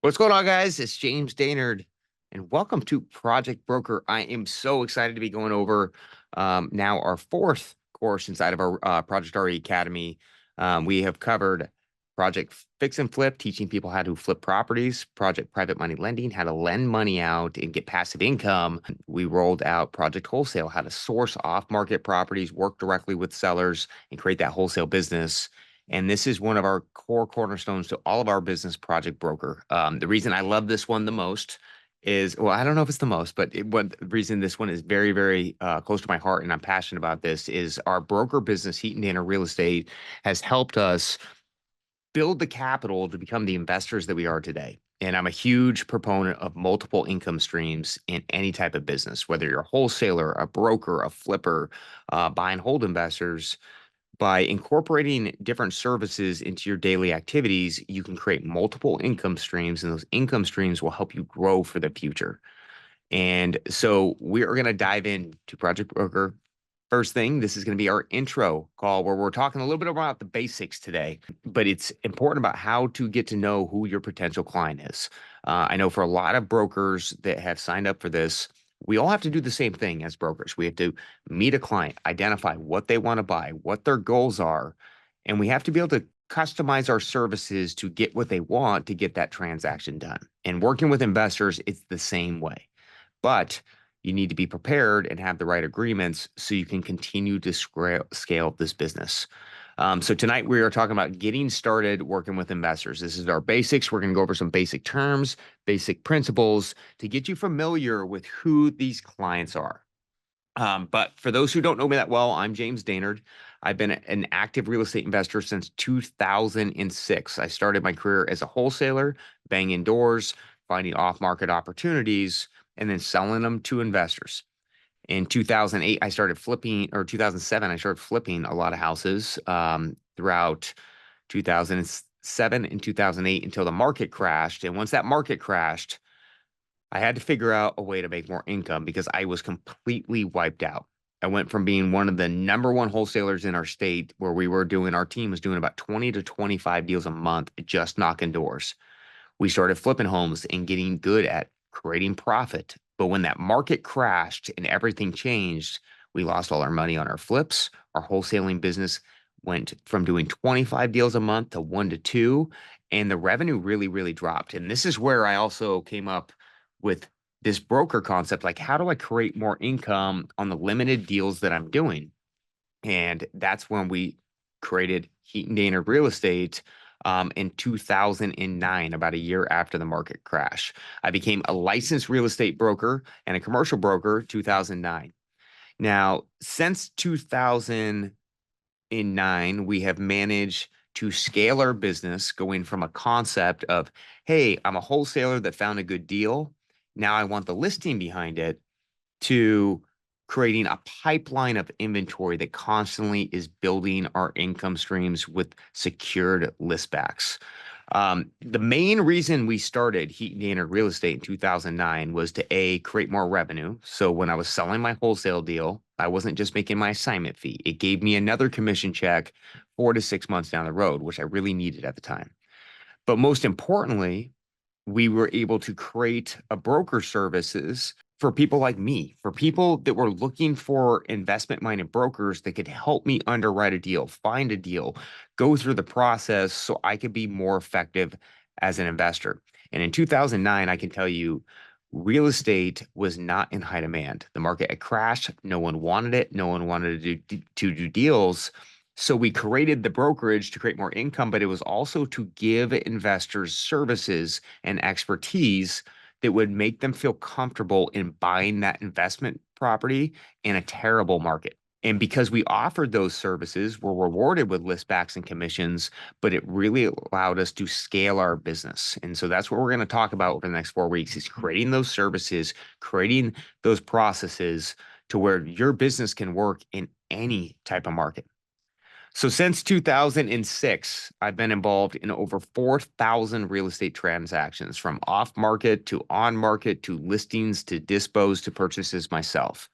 What's going on, guys? It's James Daynard, and welcome to Project Broker. I am so excited to be going over now our fourth course inside of our Project RE Academy. We have covered Project Fix and Flip, teaching people how to flip properties, Project Private Money Lending, how to lend money out and get passive income. We rolled out Project Wholesale, how to source off-market properties, work directly with sellers, and create that wholesale business. And this is one of our core cornerstones to all of our business, Project Broker. The reason I love this one the most is, well, I don't know if it's the most, but the reason this one is very, very close to my heart and I'm passionate about this is our broker business, Heaton Danner Real Estate, has helped us build the capital to become the investors that we are today. And I'm a huge proponent of multiple income streams in any type of business, whether you're a wholesaler, a broker, a flipper, buy and hold investors. By incorporating different services into your daily activities, you can create multiple income streams, and those income streams will help you grow for the future. And so we are going to dive into Project Broker. First thing, this is going to be our intro call where we're talking a little bit about the basics today, but it's important about how to get to know who your potential client is. I know for a lot of brokers that have signed up for this, we all have to do the same thing as brokers. We have to meet a client, identify what they want to buy, what their goals are, and we have to be able to customize our services to get what they want to get that transaction done. And working with investors, it's the same way. But you need to be prepared and have the right agreements so you can continue to scale this business. So tonight we are talking about getting started working with investors. This is our basics. We're going to go over some basic terms, basic principles to get you familiar with who these clients are. But for those who don't know me that well, I'm James Daynard. I've been an active real estate investor since 2006. I started my career as a wholesaler, banging doors, finding off-market opportunities, and then selling them to investors. In 2008, I started flipping, or 2007, I started flipping a lot of houses throughout 2007 and 2008 until the market crashed. And once that market crashed, I had to figure out a way to make more income because I was completely wiped out. I went from being one of the number one wholesalers in our state where our team was doing about 20 to 25 deals a month, just knocking doors. We started flipping homes and getting good at creating profit. But when that market crashed and everything changed, we lost all our money on our flips. Our wholesaling business went from doing 25 deals a month to 1 to 2, and the revenue really, really dropped. And this is where I also came up with this broker concept, like how do I create more income on the limited deals that I'm doing? And that's when we created Heaton Danner Real Estate in 2009, about a year after the market crash. I became a licensed real estate broker and a commercial broker 2009. Now, since 2009, we have managed to scale our business going from a concept of, hey, I'm a wholesaler that found a good deal. Now I want the listing behind it, to creating a pipeline of inventory that constantly is building our income streams with secured listbacks. The main reason we started Heaton Danner Real Estate in 2009 was to create more revenue. So when I was selling my wholesale deal, I wasn't just making my assignment fee. It gave me another commission check 4 to 6 months down the road, which I really needed at the time. But most importantly, we were able to create a broker services for people like me, for people that were looking for investment-minded brokers that could help me underwrite a deal, find a deal, go through the process so I could be more effective as an investor. And in 2009, I can tell you, real estate was not in high demand. The market had crashed. No one wanted it. No one wanted to do deals. So we created the brokerage to create more income, but it was also to give investors services and expertise that would make them feel comfortable in buying that investment property in a terrible market. And because we offered those services, we're rewarded with listbacks and commissions, but it really allowed us to scale our business. And so that's what we're going to talk about over the next 4 weeks is creating those services, creating those processes to where your business can work in any type of market. So since 2006, I've been involved in over 4,000 real estate transactions, from off market to on market to listings to dispos to purchases myself.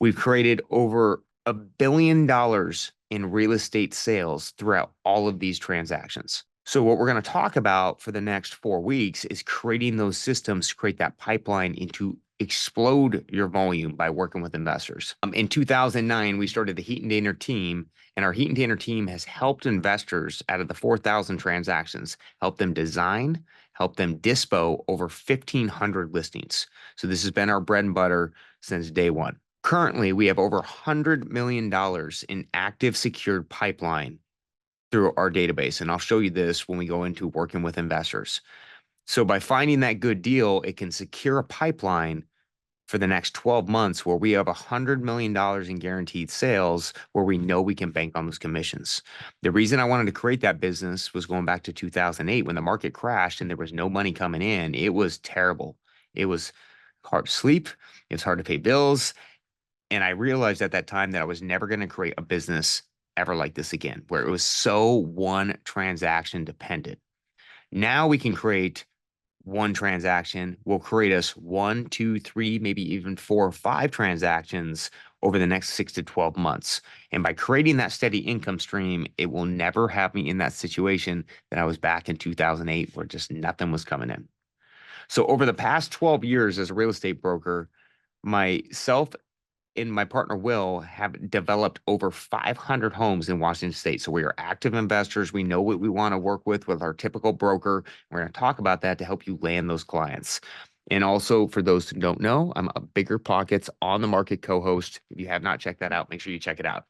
We've created over $1 billion in real estate sales throughout all of these transactions. So what we're going to talk about for the next 4 weeks is creating those systems to create that pipeline and to explode your volume by working with investors. In 2009, we started the Heaton Daner team, and our Heaton Daner team has helped investors out of the 4,000 transactions, help them design, help them dispo over 1,500 listings. So this has been our bread and butter since day one. Currently, we have over $100 million in active secured pipeline through our database. And I'll show you this when we go into working with investors. So by finding that good deal, it can secure a pipeline for the next 12 months where we have $100 million in guaranteed sales where we know we can bank on those commissions. The reason I wanted to create that business was going back to 2008 when the market crashed and there was no money coming in. It was terrible. It was hard to sleep. It was hard to pay bills. And I realized at that time that I was never going to create a business ever like this again, where it was so one transaction dependent. Now we can create one transaction will create us 1, 2, 3, maybe even 4 or 5 transactions over the next 6 to 12 months. And by creating that steady income stream, it will never have me in that situation that I was back in 2008 where just nothing was coming in. So over the past 12 years as a real estate broker, myself and my partner Will have developed over 500 homes in Washington State. So we are active investors. We know what we want to work with our typical broker. We're going to talk about that to help you land those clients. And also, for those who don't know, I'm a Bigger Pockets on the Market co-host. If you have not checked that out, make sure you check it out.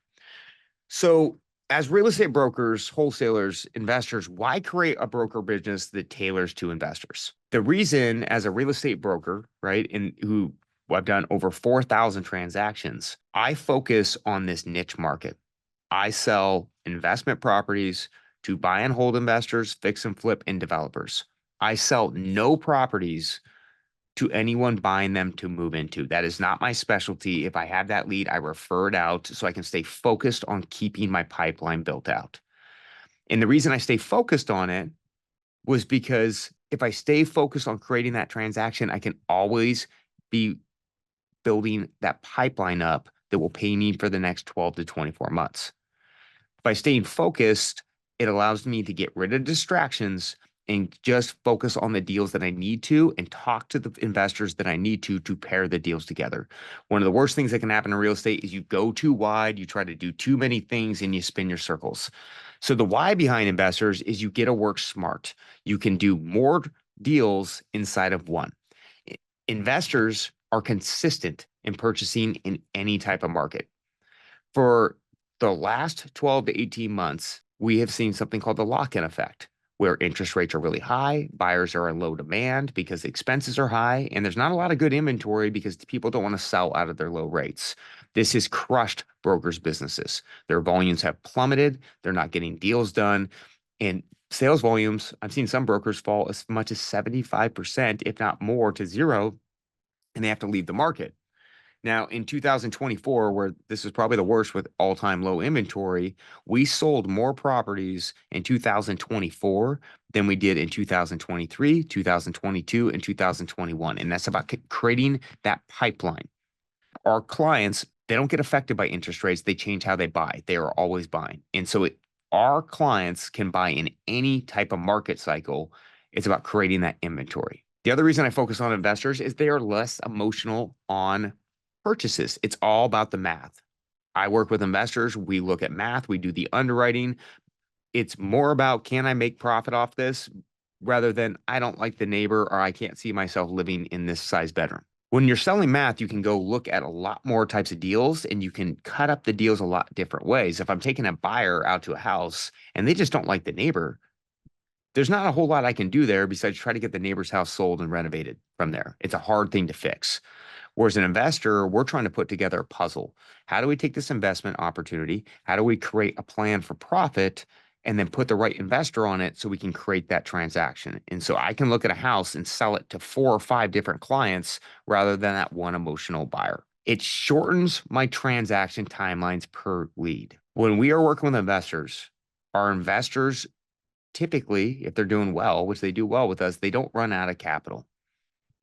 So as real estate brokers, wholesalers, investors, why create a broker business that tailors to investors? The reason, as a real estate broker, right, and who I've done over 4,000 transactions, I focus on this niche market. I sell investment properties to buy and hold investors, fix and flip, and developers. I sell no properties to anyone buying them to move into. That is not my specialty. If I have that lead, I refer it out so I can stay focused on keeping my pipeline built out. And the reason I stay focused on it was because if I stay focused on creating that transaction, I can always be building that pipeline up that will pay me for the next 12 to 24 months. By staying focused, it allows me to get rid of distractions and just focus on the deals that I need to and talk to the investors that I need to pair the deals together. One of the worst things that can happen in real estate is you go too wide, you try to do too many things, and you spin your circles. So the why behind investors is you get to work smart. You can do more deals inside of one. Investors are consistent in purchasing in any type of market. For the last 12 to 18 months, we have seen something called the lock-in effect, where interest rates are really high, buyers are in low demand because the expenses are high, and there's not a lot of good inventory because people don't want to sell out of their low rates. This has crushed brokers' businesses. Their volumes have plummeted. They're not getting deals done. And sales volumes, I've seen some brokers fall as much as 75%, if not more, to zero, and they have to leave the market. Now, in 2024, where this is probably the worst with all-time low inventory, we sold more properties in 2024 than we did in 2023, 2022, and 2021. And that's about creating that pipeline. Our clients, they don't get affected by interest rates. They change how they buy. They are always buying. And so our clients can buy in any type of market cycle. It's about creating that inventory. The other reason I focus on investors is they are less emotional on purchases. It's all about the math. I work with investors. We look at math. We do the underwriting. It's more about, can I make profit off this rather than I don't like the neighbor or I can't see myself living in this size bedroom. When you're selling math, you can go look at a lot more types of deals and you can cut up the deals a lot different ways. If I'm taking a buyer out to a house and they just don't like the neighbor, there's not a whole lot I can do there besides try to get the neighbor's house sold and renovated from there. It's a hard thing to fix. Whereas an investor, we're trying to put together a puzzle. How do we take this investment opportunity? How do we create a plan for profit and then put the right investor on it so we can create that transaction? And so I can look at a house and sell it to 4 or 5 different clients rather than that one emotional buyer. It shortens my transaction timelines per lead. When we are working with investors, our investors typically, if they're doing well, which they do well with us, they don't run out of capital.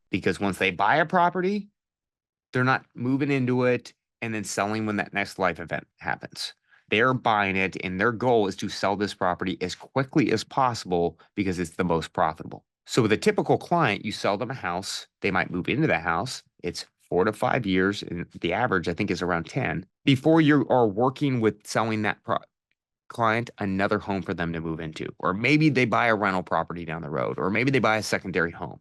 Because once they buy a property, they're not moving into it and then selling when that next life event happens. They're buying it, and their goal is to sell this property as quickly as possible because it's the most profitable. So with a typical client, you sell them a house, they might move into the house. It's 4 to 5 years, and the average, I think, is around 10 before you are working with selling that client another home for them to move into. Or maybe they buy a rental property down the road, or maybe they buy a secondary home.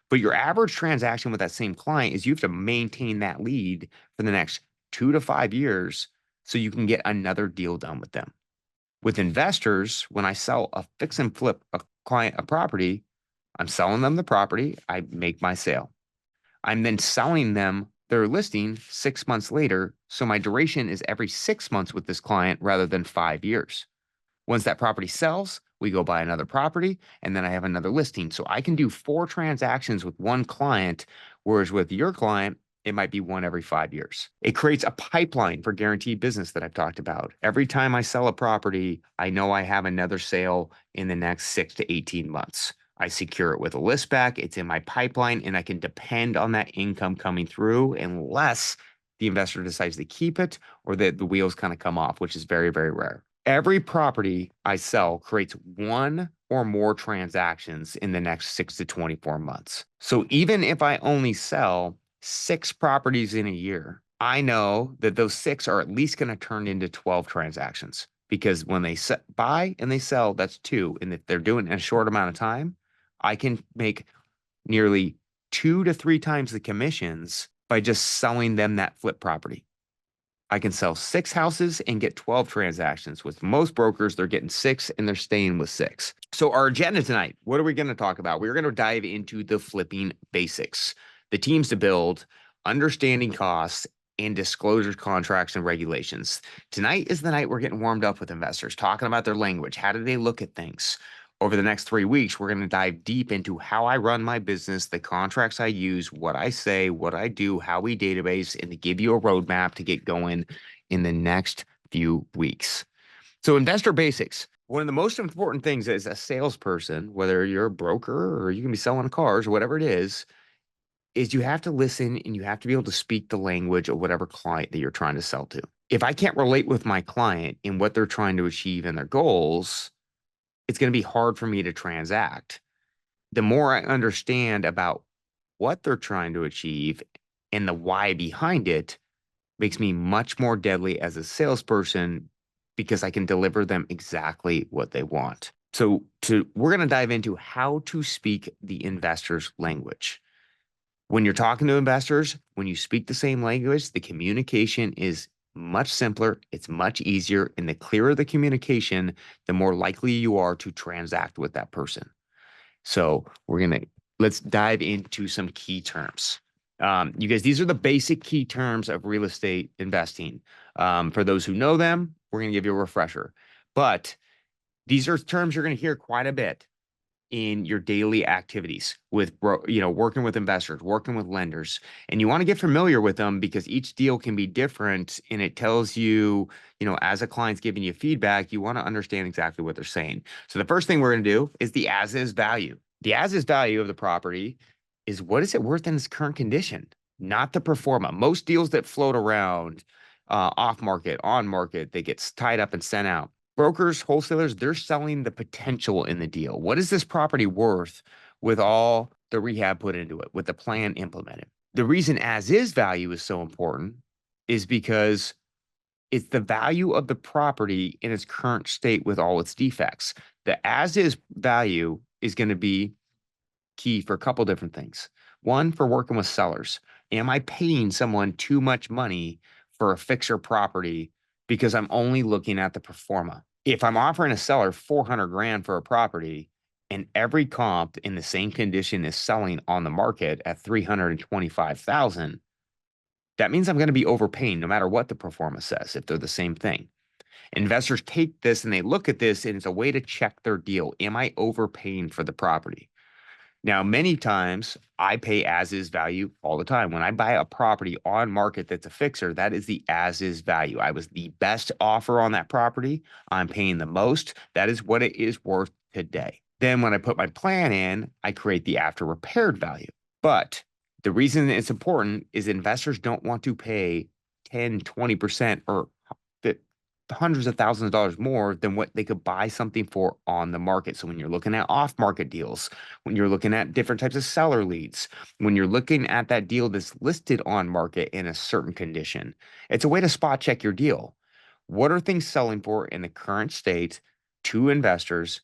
But your average transaction with that same client is you have to maintain that lead for the next 2 to 5 years so you can get another deal done with them. With investors, when I sell a fix and flip a client a property, I'm selling them the property, I make my sale. I'm then selling them their listing 6 months later. So my duration is every 6 months with this client rather than 5 years. Once that property sells, we go buy another property, and then I have another listing. So I can do 4 transactions with one client, whereas with your client, it might be one every 5 years. It creates a pipeline for guaranteed business that I've talked about. Every time I sell a property, I know I have another sale in the next 6 to 18 months. I secure it with a list back. It's in my pipeline, and I can depend on that income coming through unless the investor decides to keep it or the wheels kind of come off, which is very, very rare. Every property I sell creates one or more transactions in the next 6 to 24 months. So even if I only sell 6 properties in a year, I know that those 6 are at least going to turn into 12 transactions because when they buy and they sell, that's 2. And if they're doing it in a short amount of time, I can make nearly 2 to 3 times the commissions by just selling them that flip property. I can sell 6 houses and get 12 transactions. With most brokers, they're getting 6 and they're staying with 6. So our agenda tonight, what are we going to talk about? We're going to dive into the flipping basics, the teams to build, understanding costs, and disclosure contracts and regulations. Tonight is the night we're getting warmed up with investors, talking about their language. How do they look at things? Over the next 3 weeks, we're going to dive deep into how I run my business, the contracts I use, what I say, what I do, how we database, and to give you a roadmap to get going in the next few weeks. So investor basics. One of the most important things as a salesperson, whether you're a broker or you can be selling cars or whatever it is you have to listen and you have to be able to speak the language of whatever client that you're trying to sell to. If I can't relate with my client in what they're trying to achieve and their goals, it's going to be hard for me to transact. The more I understand about what they're trying to achieve and the why behind it makes me much more deadly as a salesperson because I can deliver them exactly what they want. So we're going to dive into how to speak the investor's language. When you're talking to investors, when you speak the same language, the communication is much simpler, it's much easier, and the clearer the communication, the more likely you are to transact with that person. So let's dive into some key terms. You guys, these are the basic key terms of real estate investing. For those who know them, we're going to give you a refresher. But these are terms you're going to hear quite a bit in your daily activities with, working with investors, working with lenders. And you want to get familiar with them because each deal can be different. And it tells you, as a client's giving you feedback, you want to understand exactly what they're saying. So the first thing we're going to do is the as-is value. The as-is value of the property is what is it worth in its current condition, not the pro forma. Most deals that float around off market, on market, they get tied up and sent out. Brokers, wholesalers, they're selling the potential in the deal. What is this property worth with all the rehab put into it, with the plan implemented? The reason as-is value is so important is because it's the value of the property in its current state with all its defects. The as-is value is going to be key for a couple different things. One, for working with sellers. Am I paying someone too much money for a fixer property because I'm only looking at the pro forma? If I'm offering a seller 400 grand for a property and every comp in the same condition is selling on the market at 325,000, that means I'm going to be overpaying no matter what the pro forma says if they're the same thing. Investors take this and they look at this and it's a way to check their deal. Am I overpaying for the property? Now, many times I pay as-is value all the time. When I buy a property on market that's a fixer, that is the as-is value. I was the best offer on that property. I'm paying the most. That is what it is worth today. Then when I put my plan in, I create the after repaired value. But the reason it's important is investors don't want to pay 10, 20% or hundreds of thousands of dollars more than what they could buy something for on the market. So when you're looking at off-market deals, when you're looking at different types of seller leads, when you're looking at that deal that's listed on market in a certain condition, it's a way to spot check your deal. What are things selling for in the current state to investors,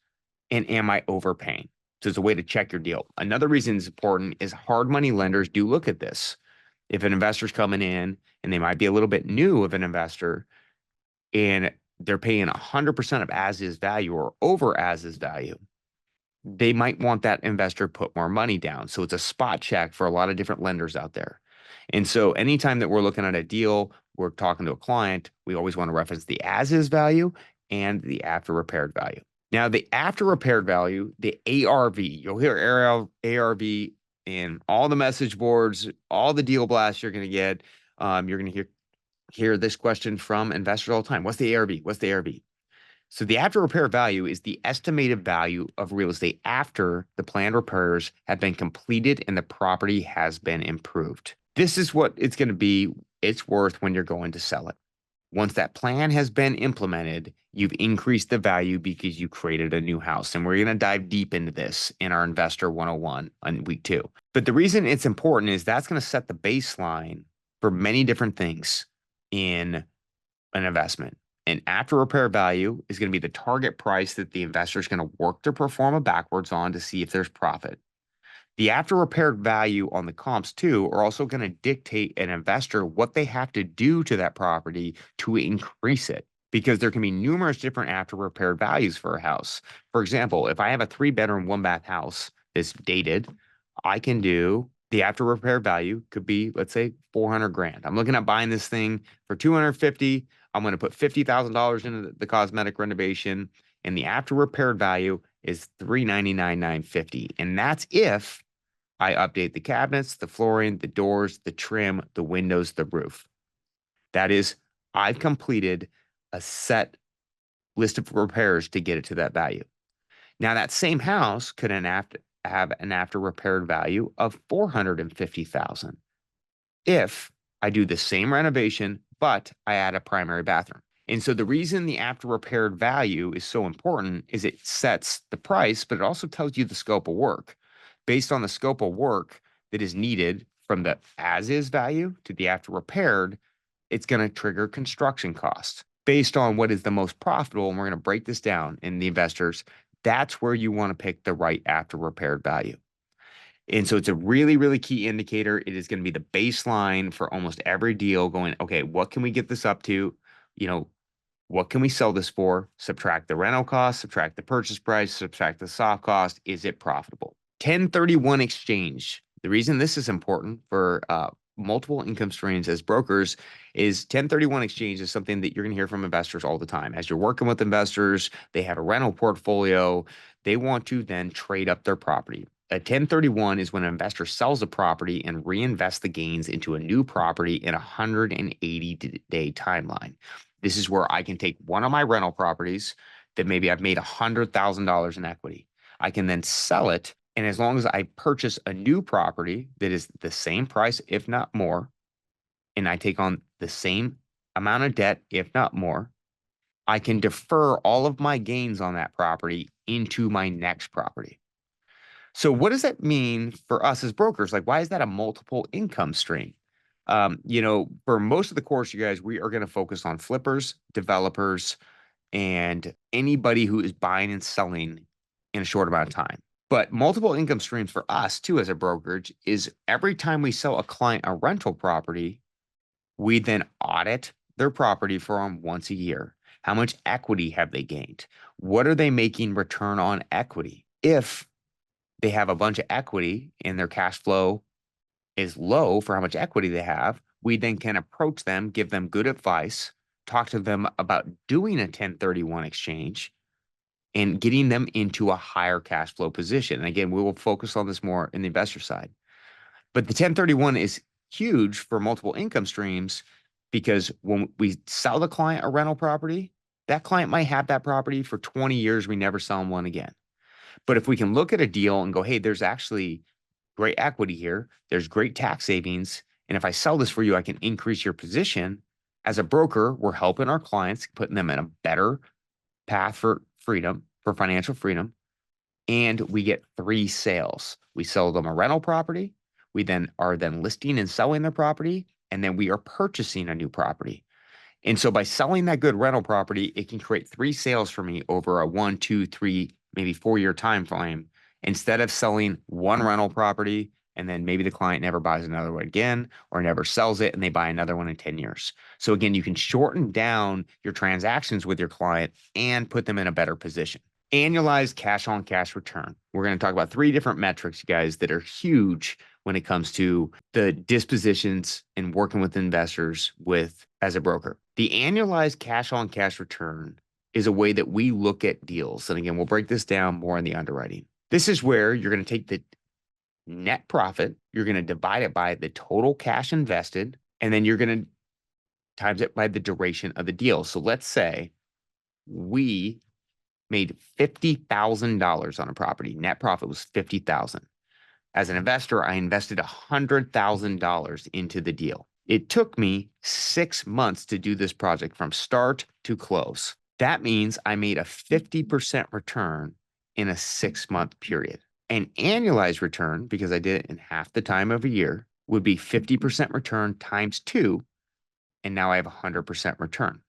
and am I overpaying? So it's a way to check your deal. Another reason it's important is hard money lenders do look at this. If an investor's coming in and they might be a little bit new of an investor and they're paying 100% of as is value or over as is value, they might want that investor put more money down. So it's a spot check for a lot of different lenders out there. And so anytime that we're looking at a deal, we're talking to a client, we always want to reference the as is value and the after repaired value. Now, the after repaired value, the ARV, you'll hear ARV in all the message boards, all the deal blasts you're going to get. You're going to hear this question from investors all the time. What's the ARV? What's the ARV? So the after repair value is the estimated value of real estate after the planned repairs have been completed and the property has been improved. This is what it's going to be. It's worth when you're going to sell it. Once that plan has been implemented, you've increased the value because you created a new house. And we're going to dive deep into this in our Investor 101 on week 2. But the reason it's important is that's going to set the baseline for many different things in an investment. And after repair value is going to be the target price that the investor is going to work to perform a backwards on to see if there's profit. The after repaired value on the comps too are also going to dictate an investor what they have to do to that property to increase it, because there can be numerous different after repaired values for a house. For example, if I have a 3-bedroom, 1-bath house that's dated, I can do the after repair value could be, let's say, 400 grand. I'm looking at buying this thing for 250. I'm going to put $50,000 into the cosmetic renovation, and the after repaired value is $399,950. And that's if I update the cabinets, the flooring, the doors, the trim, the windows, the roof. That is, I've completed a set list of repairs to get it to that value. Now, that same house could have an after repaired value of $450,000 if I do the same renovation, but I add a primary bathroom. And so the reason the after repaired value is so important is it sets the price, but it also tells you the scope of work. Based on the scope of work that is needed from the as is value to the after repaired, it's going to trigger construction costs. Based on what is the most profitable, and we're going to break this down in the investors, that's where you want to pick the right after repaired value. And so it's a really, really key indicator. It is going to be the baseline for almost every deal going, okay, what can we get this up to? What can we sell this for? Subtract the rental cost, subtract the purchase price, subtract the soft cost. Is it profitable? 1031 exchange. The reason this is important for multiple income streams as brokers is 1031 exchange is something that you're going to hear from investors all the time. As you're working with investors, they have a rental portfolio. They want to then trade up their property. A 1031 is when an investor sells a property and reinvests the gains into a new property in a 180-day timeline. This is where I can take one of my rental properties that maybe I've made $100,000 in equity. I can then sell it. And as long as I purchase a new property that is the same price, if not more, and I take on the same amount of debt, if not more, I can defer all of my gains on that property into my next property. So what does that mean for us as brokers? Like, why is that a multiple income stream? For most of the course, you guys, we are going to focus on flippers, developers, and anybody who is buying and selling in a short amount of time. But multiple income streams for us too, as a brokerage, is every time we sell a client a rental property, we then audit their property for them once a year. How much equity have they gained? What are they making return on equity? If they have a bunch of equity and their cash flow is low for how much equity they have, we then can approach them, give them good advice, talk to them about doing a 1031 exchange and getting them into a higher cash flow position. And again, we will focus on this more in the investor side. But the 1031 is huge for multiple income streams because when we sell the client a rental property, that client might have that property for 20 years. We never sell them one again. But if we can look at a deal and go, hey, there's actually great equity here, there's great tax savings, and if I sell this for you, I can increase your position, As a broker, we're helping our clients, putting them in a better path for freedom, for financial freedom. And we get 3 sales. We sell them a rental property. We then are listing and selling their property. And then we are purchasing a new property. And so by selling that good rental property, it can create 3 sales for me over a 1, 2, 3, maybe 4-year time frame, instead of selling one rental property and then maybe the client never buys another one again or never sells it and they buy another one in 10 years. So again, you can shorten down your transactions with your client and put them in a better position. Annualized cash on cash return. We're going to talk about 3 different metrics, you guys, that are huge when it comes to the dispositions and working with investors as a broker. The annualized cash on cash return is a way that we look at deals. And again, we'll break this down more in the underwriting. This is where you're going to take the net profit, you're going to divide it by the total cash invested, and then you're going to times it by the duration of the deal. So let's say we made $50,000 on a property. Net profit was $50,000. As an investor, I invested $100,000 into the deal. It took me 6 months to do this project from start to close. That means I made a 50% return in a 6-month period. An annualized return, because I did it in half the time of a year, would be 50% return times 2, and now I have 100% return.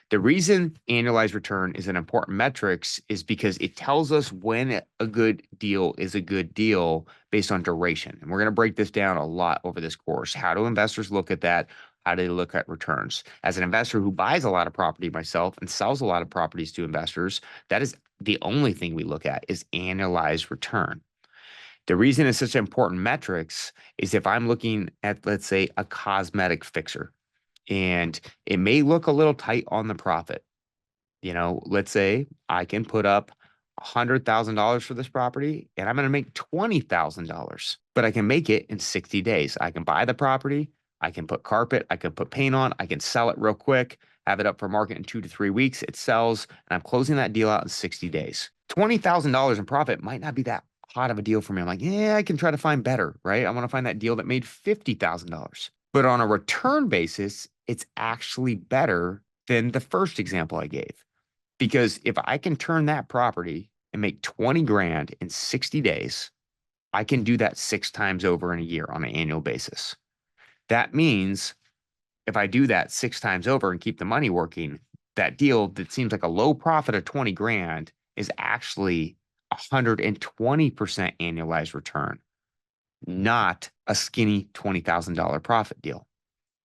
The reason annualized return is an important metrics is because it tells us when a good deal is a good deal based on duration. And we're going to break this down a lot over this course. How do investors look at that? How do they look at returns? As an investor who buys a lot of property myself and sells a lot of properties to investors, that is the only thing we look at is annualized return. The reason it's such an important metrics is if I'm looking at, let's say, a cosmetic fixer, and it may look a little tight on the profit. Let's say I can put up $100,000 for this property and I'm going to make $20,000, but I can make it in 60 days. I can buy the property, I can put carpet, I can put paint on, I can sell it real quick, have it up for market in 2 to 3 weeks. It sells and I'm closing that deal out in 60 days. $20,000 in profit might not be that hot of a deal for me. I'm like, yeah, I can try to find better, right? I want to find that deal that made $50,000. But on a return basis, it's actually better than the first example I gave. Because if I can turn that property and make 20 grand in 60 days, I can do that 6 times over in a year on an annual basis. That means if I do that 6 times over and keep the money working, that deal that seems like a low profit of 20 grand is actually 120% annualized return, not a skinny $20,000 profit deal.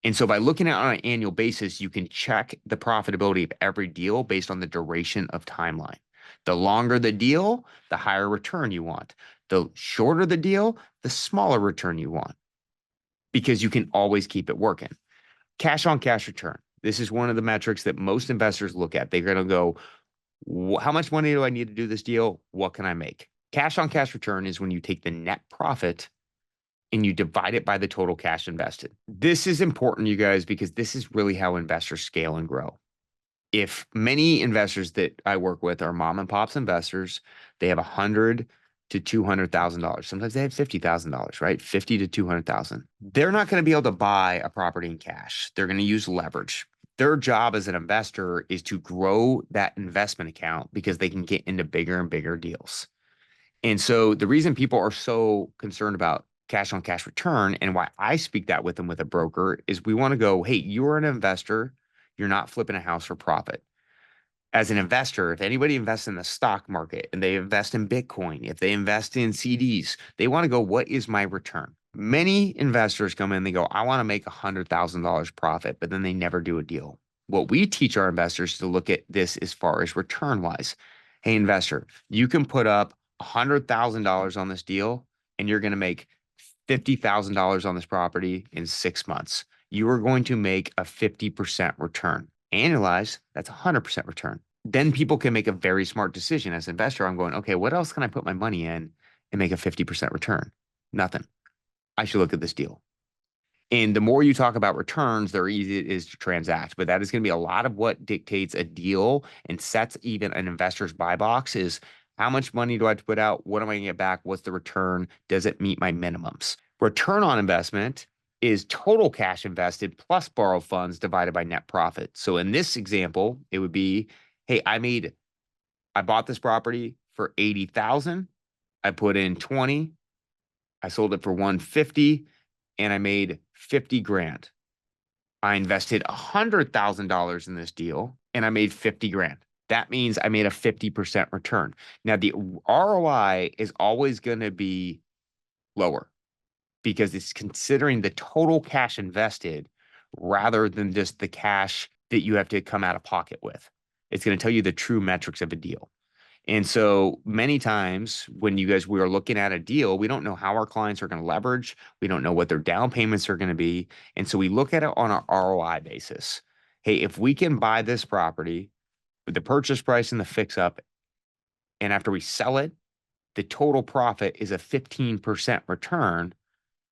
And so by looking at it on an annual basis, you can check the profitability of every deal based on the duration of timeline. The longer the deal, the higher return you want. The shorter the deal, the smaller return you want, because you can always keep it working. Cash on cash return. This is one of the metrics that most investors look at. They're going to go, how much money do I need to do this deal? What can I make? Cash on cash return is when you take the net profit and you divide it by the total cash invested. This is important, you guys, because this is really how investors scale and grow. If many investors that I work with are mom and pops investors, they have $100,000 to $200,000. Sometimes they have $50,000, right? $50,000 to $200,000. They're not going to be able to buy a property in cash. They're going to use leverage. Their job as an investor is to grow that investment account because they can get into bigger and bigger deals. And so the reason people are so concerned about cash on cash return and why I speak that with them with a broker is we want to go, hey, you're an investor. You're not flipping a house for profit. As an investor, if anybody invests in the stock market and they invest in Bitcoin, if they invest in CDs, they want to go, what is my return? Many investors come in, they go, I want to make $100,000 profit, but then they never do a deal. What we teach our investors to look at this as far as return wise. Hey, investor, you can put up $100,000 on this deal and you're going to make $50,000 on this property in 6 months. You are going to make a 50% return. Annualized, that's 100% return. Then people can make a very smart decision. As an investor, I'm going, okay, what else can I put my money in and make a 50% return? Nothing. I should look at this deal. And the more you talk about returns, the easier it is to transact. But that is going to be a lot of what dictates a deal and sets even an investor's buy box is how much money do I have to put out? What am I going to get back? What's the return? Does it meet my minimums? Return on investment is total cash invested plus borrowed funds divided by net profit. So in this example, it would be, hey, I bought this property for 80,000. I put in 20. I sold it for 150 and I made 50 grand. I invested $100,000 in this deal and I made 50 grand. That means I made a 50% return. Now, the ROI is always going to be lower because it's considering the total cash invested rather than just the cash that you have to come out of pocket with. It's going to tell you the true metrics of a deal. And so many times when we are looking at a deal, we don't know how our clients are going to leverage. We don't know what their down payments are going to be. And so we look at it on an ROI basis. Hey, if we can buy this property with the purchase price and the fix up, and after we sell it, the total profit is a 15% return.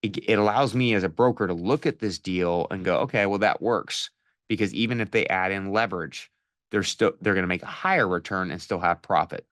It allows me as a broker to look at this deal and go, okay, well, that works. Because even if they add in leverage, they're going to make a higher return and still have profit.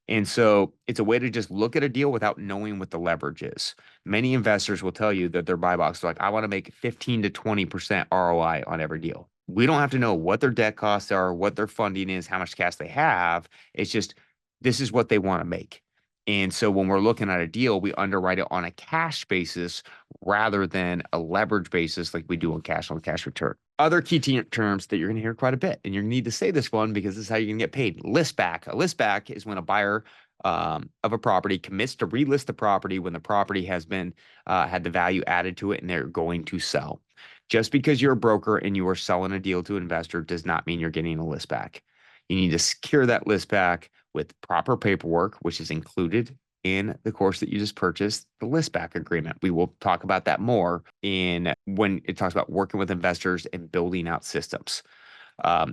And so it's a way to just look at a deal without knowing what the leverage is. Many investors will tell you that their buy box, they're like, I want to make 15 to 20% ROI on every deal. We don't have to know what their debt costs are, what their funding is, how much cash they have. It's just, this is what they want to make. And so when we're looking at a deal, we underwrite it on a cash basis rather than a leverage basis like we do on cash return. Other key terms that you're going to hear quite a bit, and you need to say this one because this is how you're going to get paid. List back. A list back is when a buyer of a property commits to relist the property when the property has been had the value added to it and they're going to sell. Just because you're a broker and you are selling a deal to an investor does not mean you're getting a list back. You need to secure that list back with proper paperwork, which is included in the course that you just purchased, the list back agreement. We will talk about that more when it talks about working with investors and building out systems.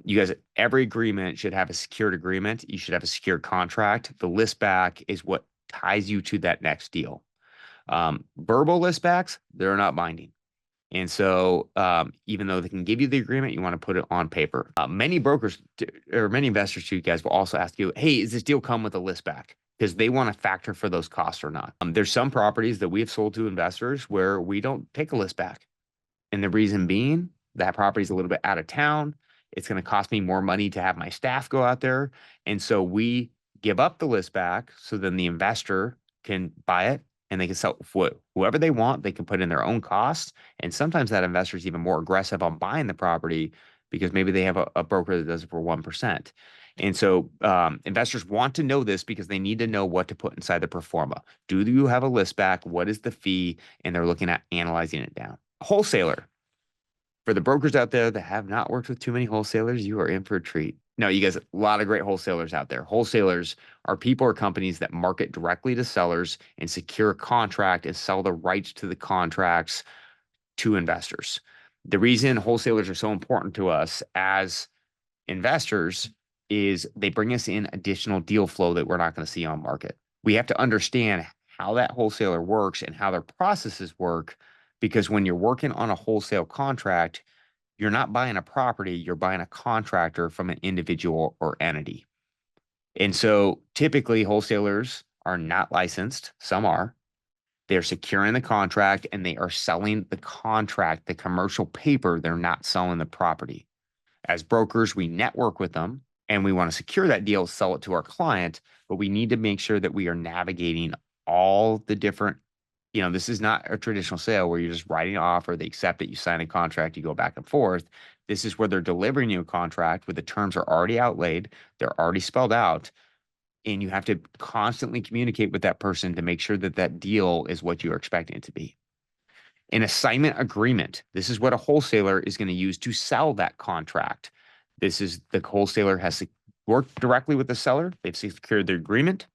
You guys, every agreement should have a secured agreement. You should have a secured contract. The list back is what ties you to that next deal. Verbal list backs, they're not binding. And so even though they can give you the agreement, you want to put it on paper. Many brokers or many investors to you guys will also ask you, hey, is this deal come with a list back? Because they want to factor for those costs or not. There's some properties that we have sold to investors where we don't take a list back. And the reason being that property is a little bit out of town. It's going to cost me more money to have my staff go out there. And so we give up the list back so then the investor can buy it and they can sell whoever they want. They can put in their own costs. And sometimes that investor is even more aggressive on buying the property because maybe they have a broker that does it for 1%. And so investors want to know this because they need to know what to put inside the pro forma. Do you have a list back? What is the fee? And they're looking at analyzing it down. Wholesaler. For the brokers out there that have not worked with too many wholesalers, you are in for a treat. No, you guys, a lot of great wholesalers out there. Wholesalers are people or companies that market directly to sellers and secure a contract and sell the rights to the contracts to investors. The reason wholesalers are so important to us as investors is they bring us in additional deal flow that we're not going to see on market. We have to understand how that wholesaler works and how their processes work, because when you're working on a wholesale contract, you're not buying a property, you're buying a contractor from an individual or entity. And so typically wholesalers are not licensed. Some are. They're securing the contract and they are selling the contract, the commercial paper. They're not selling the property. As brokers, we network with them and we want to secure that deal, sell it to our client, but we need to make sure that we are navigating all the different, this is not a traditional sale where you're just writing an offer, they accept it, you sign a contract, you go back and forth. This is where they're delivering you a contract where the terms are already outlaid, they're already spelled out, and you have to constantly communicate with that person to make sure that that deal is what you're expecting it to be. An assignment agreement. This is what a wholesaler is going to use to sell that contract. This is the wholesaler has to work directly with the seller. They've secured the agreement.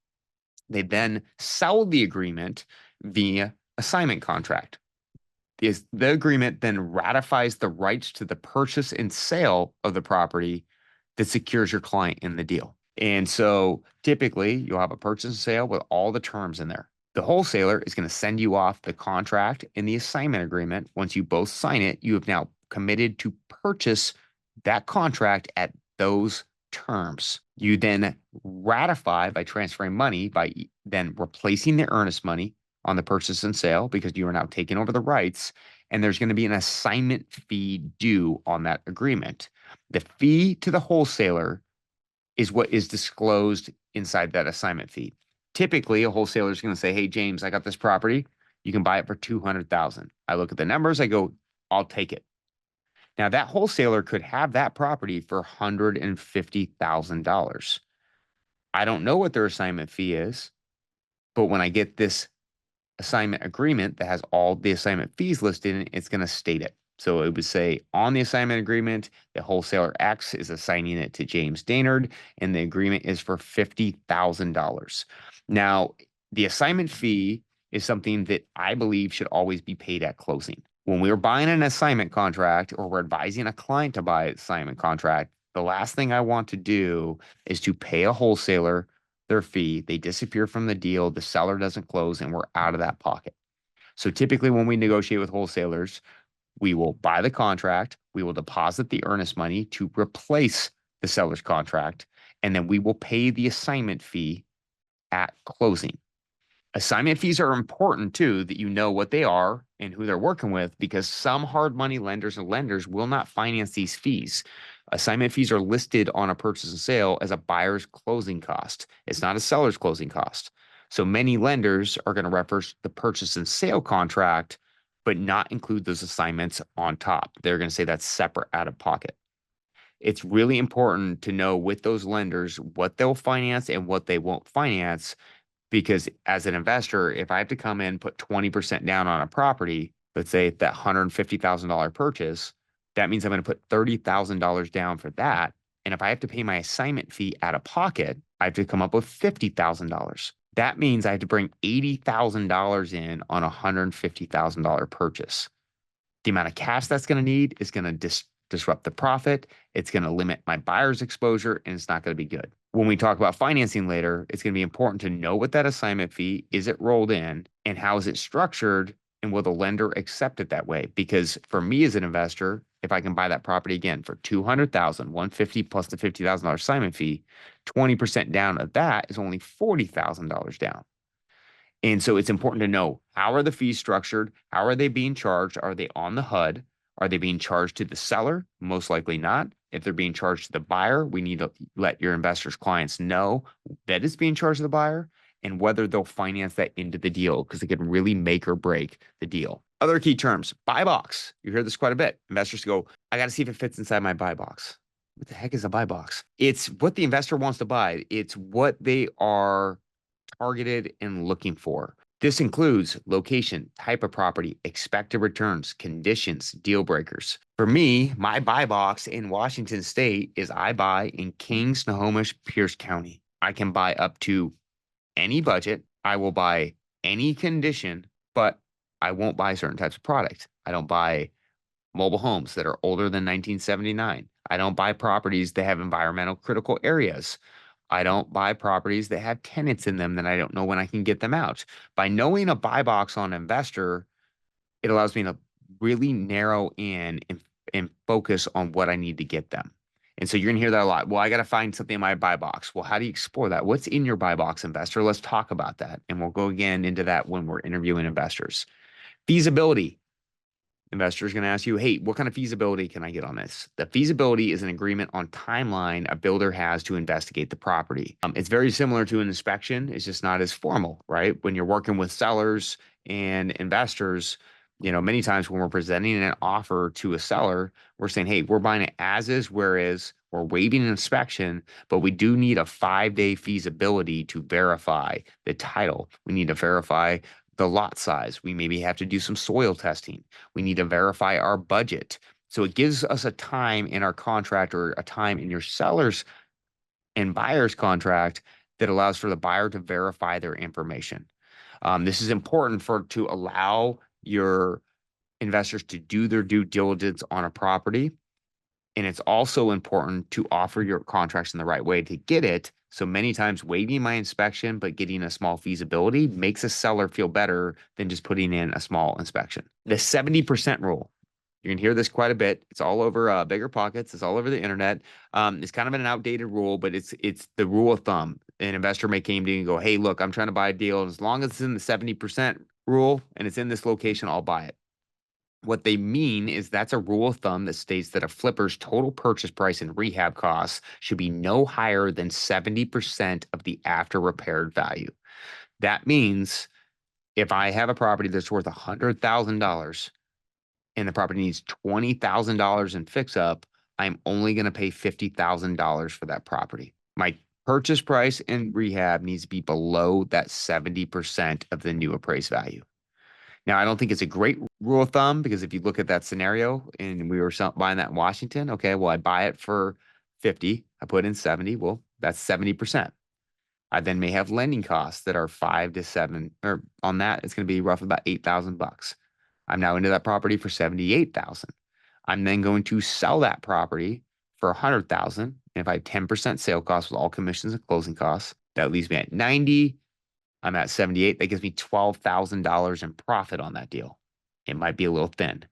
They then sell the agreement via assignment contract. The agreement then ratifies the rights to the purchase and sale of the property that secures your client in the deal. And so typically you'll have a purchase and sale with all the terms in there. The wholesaler is going to send you off the contract and the assignment agreement. Once you both sign it, you have now committed to purchase that contract at those terms. You then ratify by transferring money, by then replacing the earnest money on the purchase and sale, because you are now taking over the rights. and there's going to be an assignment fee due on that agreement. The fee to the wholesaler is what is disclosed inside that assignment fee. Typically, a wholesaler is going to say, "Hey, James, I got this property. You can buy it for 200,000." I look at the numbers. I go, "I'll take it." Now, that wholesaler could have that property for $150,000. I don't know what their assignment fee is, but when I get this assignment agreement that has all the assignment fees listed in it, it's going to state it. So it would say on the assignment agreement, the wholesaler X is assigning it to James Daynard, and the agreement is for $50,000. Now, the assignment fee is something that I believe should always be paid at closing. When we're buying an assignment contract or we're advising a client to buy an assignment contract, the last thing I want to do is to pay a wholesaler their fee. They disappear from the deal. The seller doesn't close, and we're out of that pocket. So typically, when we negotiate with wholesalers, we will buy the contract, we will deposit the earnest money to replace the seller's contract, and then we will pay the assignment fee at closing. Assignment fees are important too, that you know what they are and who they're working with, because some hard money lenders and lenders will not finance these fees. Assignment fees are listed on a purchase and sale as a buyer's closing cost. It's not a seller's closing cost. So many lenders are going to reference the purchase and sale contract, but not include those assignments on top. They're going to say that's separate out of pocket. It's really important to know with those lenders what they'll finance and what they won't finance, because as an investor, if I have to come in, put 20% down on a property, let's say that $150,000 purchase, that means I'm going to put $30,000 down for that. And if I have to pay my assignment fee out of pocket, I have to come up with $50,000. That means I have to bring $80,000 in on a $150,000 purchase. The amount of cash that's going to need is going to disrupt the profit. It's going to limit my buyer's exposure, and it's not going to be good. When we talk about financing later, it's going to be important to know what that assignment fee is, it rolled in, and how is it structured, and will the lender accept it that way? Because for me as an investor, if I can buy that property again for $200,000, $150 plus the $50,000 assignment fee, 20% down of that is only $40,000 down. And so it's important to know, how are the fees structured? How are they being charged? Are they on the HUD? Are they being charged to the seller? Most likely not. If they're being charged to the buyer, we need to let your investors' clients know that it's being charged to the buyer and whether they'll finance that into the deal, because it can really make or break the deal. Other key terms: buy box. You hear this quite a bit. Investors go, "I got to see if it fits inside my buy box." What the heck is a buy box? It's what the investor wants to buy. It's what they are targeted and looking for. This includes location, type of property, expected returns, conditions, deal breakers. For me, my buy box in Washington State is I buy in King, Snohomish, Pierce County. I can buy up to any budget. I will buy any condition, but I won't buy certain types of product. I don't buy mobile homes that are older than 1979. I don't buy properties that have environmental critical areas. I don't buy properties that have tenants in them that I don't know when I can get them out. By knowing a buy box on investor, it allows me to really narrow in and focus on what I need to get them. And so you're gonna hear that a lot. Well, I got to find something in my buy box. Well, how do you explore that? What's in your buy box, investor? Let's talk about that. And we'll go again into that when we're interviewing investors. Feasibility. Investor is going to ask you, "Hey, what kind of feasibility can I get on this?" The feasibility is an agreement on timeline a builder has to investigate the property. It's very similar to an inspection. It's just not as formal, right? When you're working with sellers and investors, many times when we're presenting an offer to a seller, we're saying, "Hey, we're buying it as is, whereas we're waiving an inspection, but we do need a 5-day feasibility to verify the title. We need to verify the lot size. We maybe have to do some soil testing. We need to verify our budget." So it gives us a time in our contract, or a time in your seller's and buyer's contract, that allows for the buyer to verify their information. This is important to allow your investors to do their due diligence on a property. And it's also important to offer your contracts in the right way to get it. So many times waiving my inspection, but getting a small feasibility makes a seller feel better than just putting in a small inspection. The 70% rule. You're going to hear this quite a bit. It's all over Bigger Pockets. It's all over the internet. It's kind of an outdated rule, but it's the rule of thumb. An investor may came to you and go, "Hey, look, I'm trying to buy a deal. And as long as it's in the 70% rule and it's in this location, I'll buy it." What they mean is that's a rule of thumb that states that a flipper's total purchase price and rehab costs should be no higher than 70% of the after repaired value. That means if I have a property that's worth $100,000 and the property needs $20,000 in fix up, I'm only going to pay $50,000 for that property. My purchase price and rehab needs to be below that 70% of the new appraised value. Now, I don't think it's a great rule of thumb because if you look at that scenario and we were buying that in Washington, okay, well, I buy it for 50, I put in 70, well, that's 70%. I then may have lending costs that are 5 to 7, or on that, it's going to be roughly about $8,000. I'm now into that property for 78,000. I'm then going to sell that property for 100,000. And if I have 10% sale costs with all commissions and closing costs, that leaves me at 90. I'm at 78. That gives me $12,000 in profit on that deal. It might be a little thin,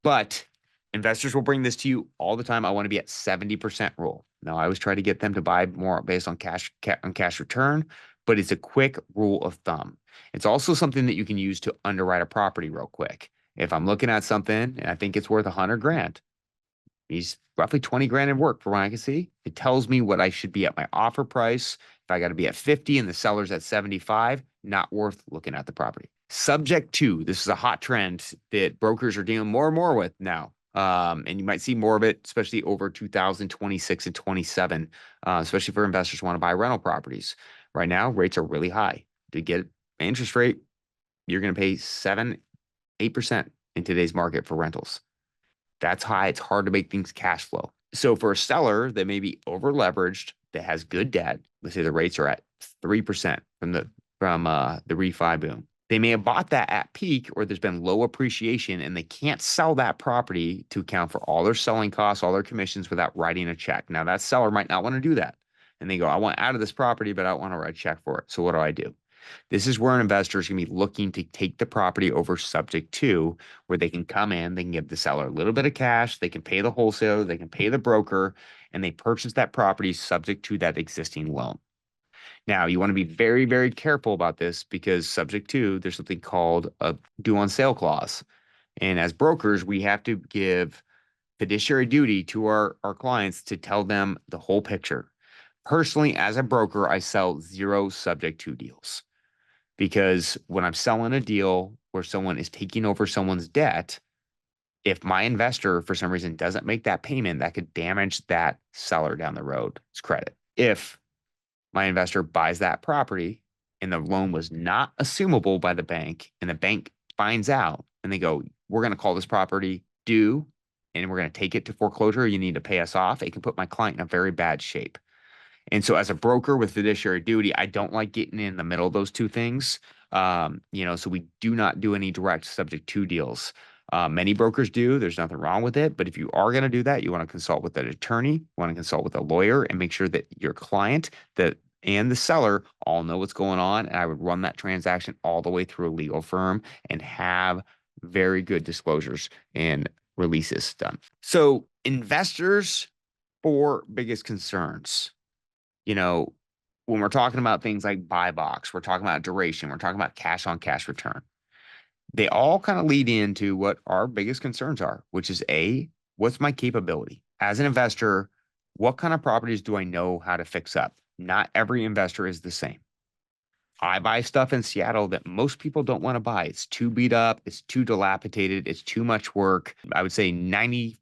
but investors will bring this to you all the time. I want to be at 70% rule. Now, I always try to get them to buy more based on cash return, but it's a quick rule of thumb. It's also something that you can use to underwrite a property real quick. If I'm looking at something and I think it's worth 100 grand, he's roughly 20 grand in work for what I can see. It tells me what I should be at my offer price. If I got to be at 50 and the seller's at 75, not worth looking at the property. Subject to, this is a hot trend that brokers are dealing more and more with now. And you might see more of it, especially over 2026 and 27, especially for investors who want to buy rental properties. Right now, rates are really high. To get an interest rate, you're going to pay 7-8% in today's market for rentals. That's high. It's hard to make things cash flow. So for a seller that may be over leveraged, that has good debt, let's say the rates are at 3% from the refi boom. They may have bought that at peak, or there's been low appreciation and they can't sell that property to account for all their selling costs, all their commissions without writing a check. Now that seller might not want to do that. And they go, I want out of this property, but I don't want to write a check for it. So what do? This is where an investor is going to be looking to take the property over subject to, where they can come in, they can give the seller a little bit of cash, they can pay the wholesaler, they can pay the broker, and they purchase that property subject to that existing loan. Now, you want to be very, very careful about this because subject to, there's something called a due on sale clause. And as brokers, we have to give fiduciary duty to our clients to tell them the whole picture. Personally, as a broker, I sell 0 subject to deals. Because when I'm selling a deal where someone is taking over someone's debt, if my investor for some reason doesn't make that payment, that could damage that seller down the road's credit. If my investor buys that property and the loan was not assumable by the bank and the bank finds out and they go, we're going to call this property due and we're going to take it to foreclosure, you need to pay us off, it can put my client in a very bad shape. And so as a broker with fiduciary duty, I don't like getting in the middle of those two things. So we do not do any direct subject to deals. Many brokers do. There's nothing wrong with it. But if you are going to do that, you want to consult with an attorney, you want to consult with a lawyer and make sure that your client and the seller all know what's going on. And I would run that transaction all the way through a legal firm and have very good disclosures and releases done. So investors' 4 biggest concerns. When we're talking about things like buy box, we're talking about duration, we're talking about cash on cash return. They all kind of lead into what our biggest concerns are, which is what's my capability? As an investor, what kind of properties do I know how to fix up? Not every investor is the same. I buy stuff in Seattle that most people don't want to buy. It's too beat up, it's too dilapidated, it's too much work. I would say 95%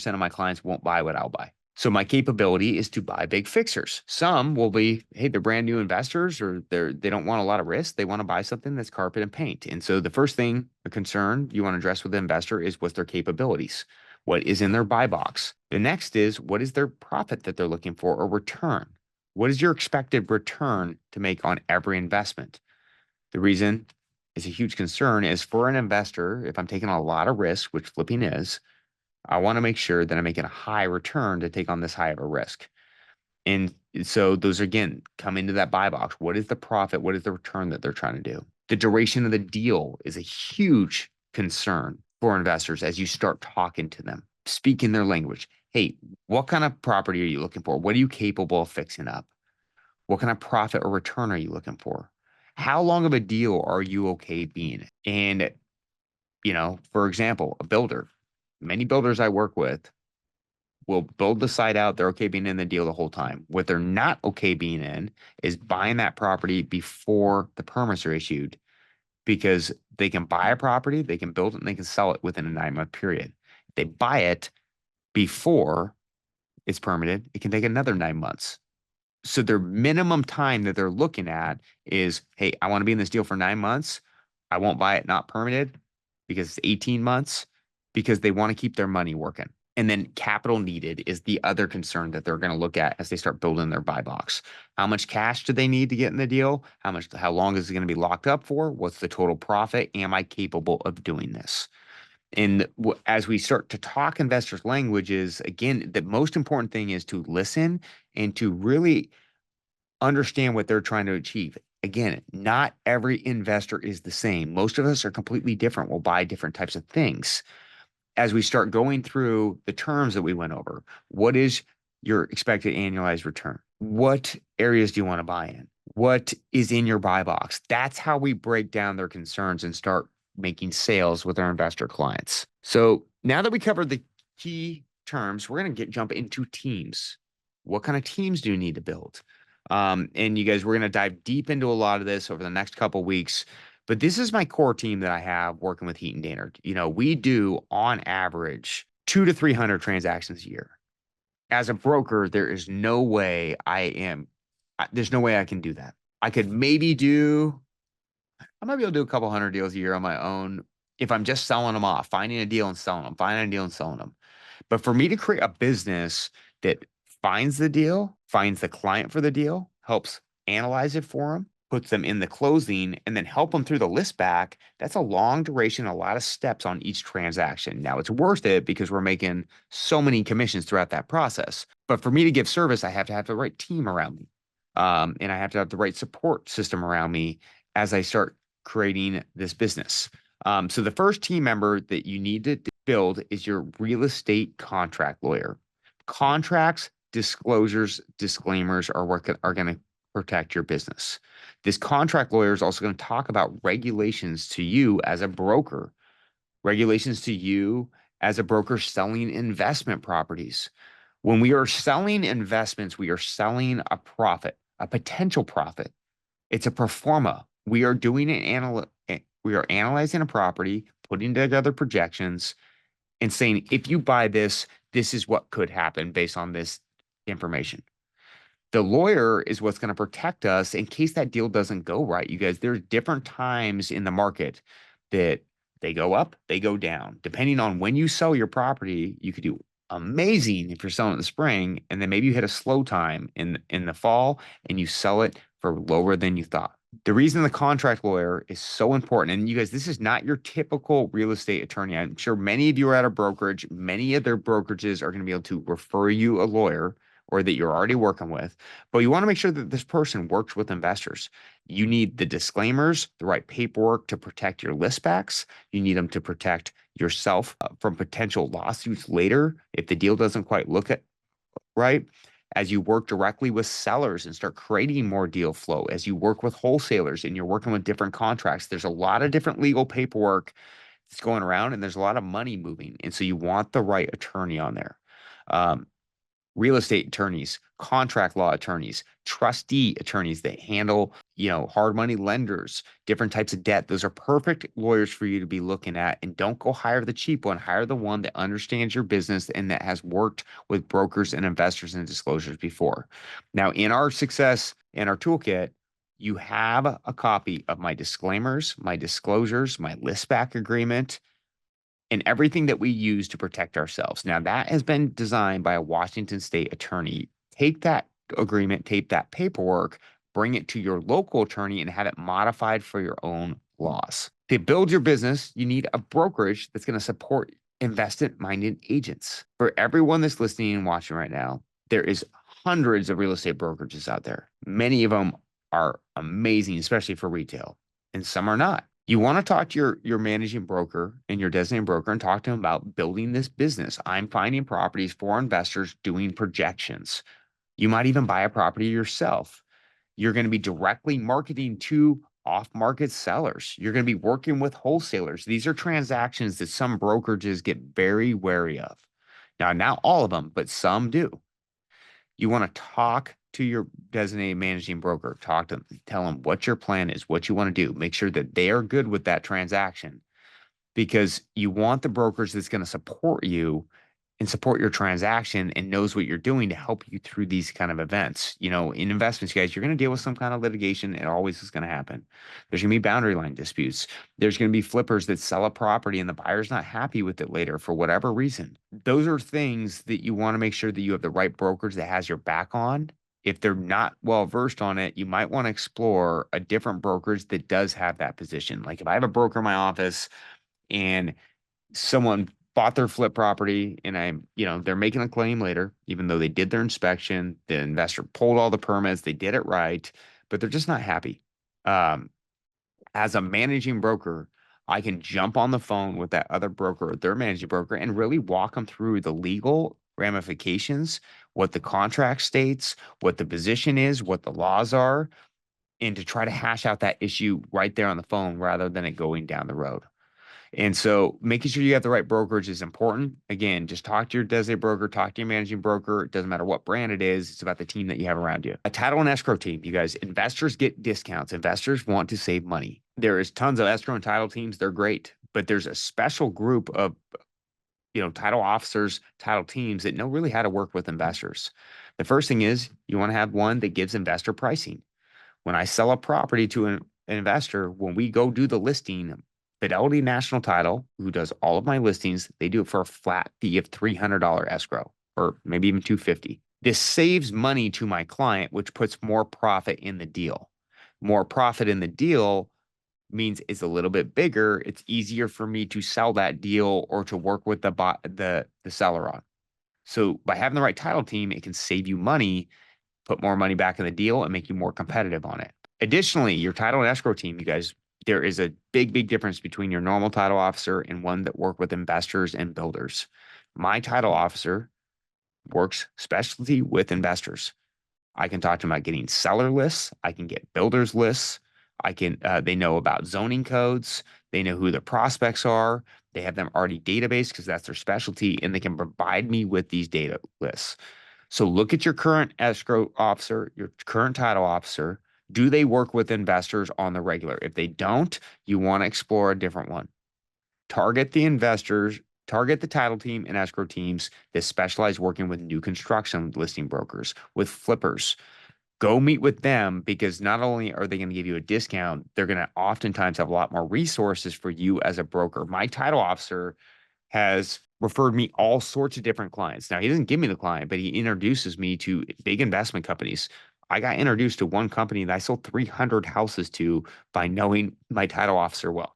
of my clients won't buy what I'll buy. So my capability is to buy big fixers. Some will be, hey, they're brand new investors or they don't want a lot of risk. They want to buy something that's carpet and paint. And so the first thing, a concern you want to address with the investor is what's their capabilities? What is in their buy box? The next is what is their profit that they're looking for or return? What is your expected return to make on every investment? The reason is a huge concern is for an investor, if I'm taking a lot of risk, which flipping is, I want to make sure that I'm making a high return to take on this high of a risk. And so those, again, come into that buy box. What is the profit? What is the return that they're trying to do? The duration of the deal is a huge concern for investors as you start talking to them, speaking their language. Hey, what kind of property are you looking for? What are you capable of fixing up? What kind of profit or return are you looking for? How long of a deal are you okay being? And For example, a builder, many builders I work with will build the site out. They're okay being in the deal the whole time. What they're not okay being in is buying that property before the permits are issued, because they can buy a property, they can build it, and they can sell it within a 9-month period. If they buy it before it's permitted, it can take another 9 months. So their minimum time that they're looking at is, hey, I want to be in this deal for 9 months. I won't buy it not permitted because it's 18 months, because they want to keep their money working. And then capital needed is the other concern that they're going to look at as they start building their buy box. How much cash do they need to get in the deal? How long is it going to be locked up for? What's the total profit? Am I capable of doing this? And as we start to talk investors' languages, again, the most important thing is to listen and to really understand what they're trying to achieve. Again, not every investor is the same. Most of us are completely different. We'll buy different types of things. As we start going through the terms that we went over, what is your expected annualized return? What areas do you want to buy in? What is in your buy box? That's how we break down their concerns and start making sales with our investor clients. So now that we covered the key terms, we're going to jump into teams. What kind of teams do you need to build? And you guys, we're going to dive deep into a lot of this over the next couple of weeks. But this is my core team that I have working with Heaton Daynard. We do on average 200 to 300 transactions a year. As a broker, there's no way I can do that. I might be able to do a couple hundred deals a year on my own if I'm just selling them off, finding a deal and selling them, finding a deal and selling them. But for me to create a business that finds the deal, finds the client for the deal, helps analyze it for them, puts them in the closing, and then help them through the list back, that's a long duration, a lot of steps on each transaction. Now, it's worth it because we're making so many commissions throughout that process. But for me to give service, I have to have the right team around me. And I have to have the right support system around me as I start creating this business. So the first team member that you need to build is your real estate contract lawyer. Contracts, disclosures, disclaimers are going to protect your business. This contract lawyer is also going to talk about regulations to you as a broker, regulations to you as a broker selling investment properties. When we are selling investments, we are selling a profit, a potential profit. It's a pro forma. We are analyzing a property, putting together projections, and saying, if you buy this, this is what could happen based on this information. The lawyer is what's going to protect us in case that deal doesn't go right. You guys, there's different times in the market that they go up, they go down. Depending on when you sell your property, you could do amazing if you're selling in the spring, and then maybe you hit a slow time in the fall and you sell it for lower than you thought. The reason the contract lawyer is so important, and you guys, this is not your typical real estate attorney. I'm sure many of you are at a brokerage. Many of their brokerages are going to be able to refer you a lawyer or that you're already working with, but you want to make sure that this person works with investors. You need the disclaimers, the right paperwork to protect your listbacks. You need them to protect yourself from potential lawsuits later if the deal doesn't quite look right. As you work directly with sellers and start creating more deal flow, as you work with wholesalers and you're working with different contracts, there's a lot of different legal paperwork that's going around and there's a lot of money moving. And so you want the right attorney on there. Real estate attorneys, contract law attorneys, trustee attorneys that handle, hard money lenders, different types of debt. Those are perfect lawyers for you to be looking at. And don't go hire the cheap one. Hire the one that understands your business and that has worked with brokers and investors and disclosures before. Now, in our success and our toolkit, you have a copy of my disclaimers, my disclosures, my list back agreement, and everything that we use to protect ourselves. Now, that has been designed by a Washington state attorney. Take that agreement, take that paperwork, bring it to your local attorney and have it modified for your own laws. To build your business, you need a brokerage that's going to support investment-minded agents. For everyone that's listening and watching right now, there is hundreds of real estate brokerages out there. Many of them are amazing, especially for retail, and some are not. You want to talk to your managing broker and your designated broker and talk to them about building this business. I'm finding properties for investors, doing projections. You might even buy a property yourself. You're going to be directly marketing to off-market sellers. You're going to be working with wholesalers. These are transactions that some brokerages get very wary of. Now, not all of them, but some do. You want to talk to your designated managing broker, talk to them, tell them what your plan is, what you want to do. Make sure that they are good with that transaction, because you want the brokers that's going to support you and support your transaction and knows what you're doing to help you through these kind of events. You know, in investments, guys, you're going to deal with some kind of litigation. It always is going to happen. There's going to be boundary line disputes. There's going to be flippers that sell a property and the buyer's not happy with it later for whatever reason. Those are things that you want to make sure that you have the right brokerage that has your back on. If they're not well versed on it, you might want to explore a different brokerage that does have that position. Like if I have a broker in my office and someone bought their flip property and they're making a claim later, even though they did their inspection, the investor pulled all the permits, they did it right, but they're just not happy. As a managing broker, I can jump on the phone with that other broker, their managing broker, and really walk them through the legal ramifications, what the contract states, what the position is, what the laws are, and to try to hash out that issue right there on the phone rather than it going down the road. And so making sure you have the right brokerage is important. Again, just talk to your designated broker, talk to your managing broker. It doesn't matter what brand it is. It's about the team that you have around you. A title and escrow team, you guys, investors get discounts. Investors want to save money. There is tons of escrow and title teams. They're great, but there's a special group of, title officers, title teams that know really how to work with investors. The first thing is you want to have one that gives investor pricing. When I sell a property to an investor, when we go do the listing, Fidelity National Title, who does all of my listings, they do it for a flat fee of $300 escrow, or maybe even $250. This saves money to my client, which puts more profit in the deal. More profit in the deal means it's a little bit bigger. It's easier for me to sell that deal or to work with the seller on. So by having the right title team, it can save you money, put more money back in the deal, and make you more competitive on it. Additionally, your title and escrow team, you guys, there is a big, big difference between your normal title officer and one that work with investors and builders. My title officer works specialty with investors. I can talk to them about getting seller lists. I can get builders lists. They know about zoning codes. They know who the prospects are. They have them already database because that's their specialty, and they can provide me with these data lists. So look at your current escrow officer, your current title officer. Do they work with investors on the regular? If they don't, you want to explore a different one. Target the investors, target the title team and escrow teams that specialize working with new construction listing brokers, with flippers. Go meet with them, because not only are they going to give you a discount, they're going to oftentimes have a lot more resources for you as a broker. My title officer has referred me all sorts of different clients. Now, he doesn't give me the client, but he introduces me to big investment companies. I got introduced to one company that I sold 300 houses to by knowing my title officer well.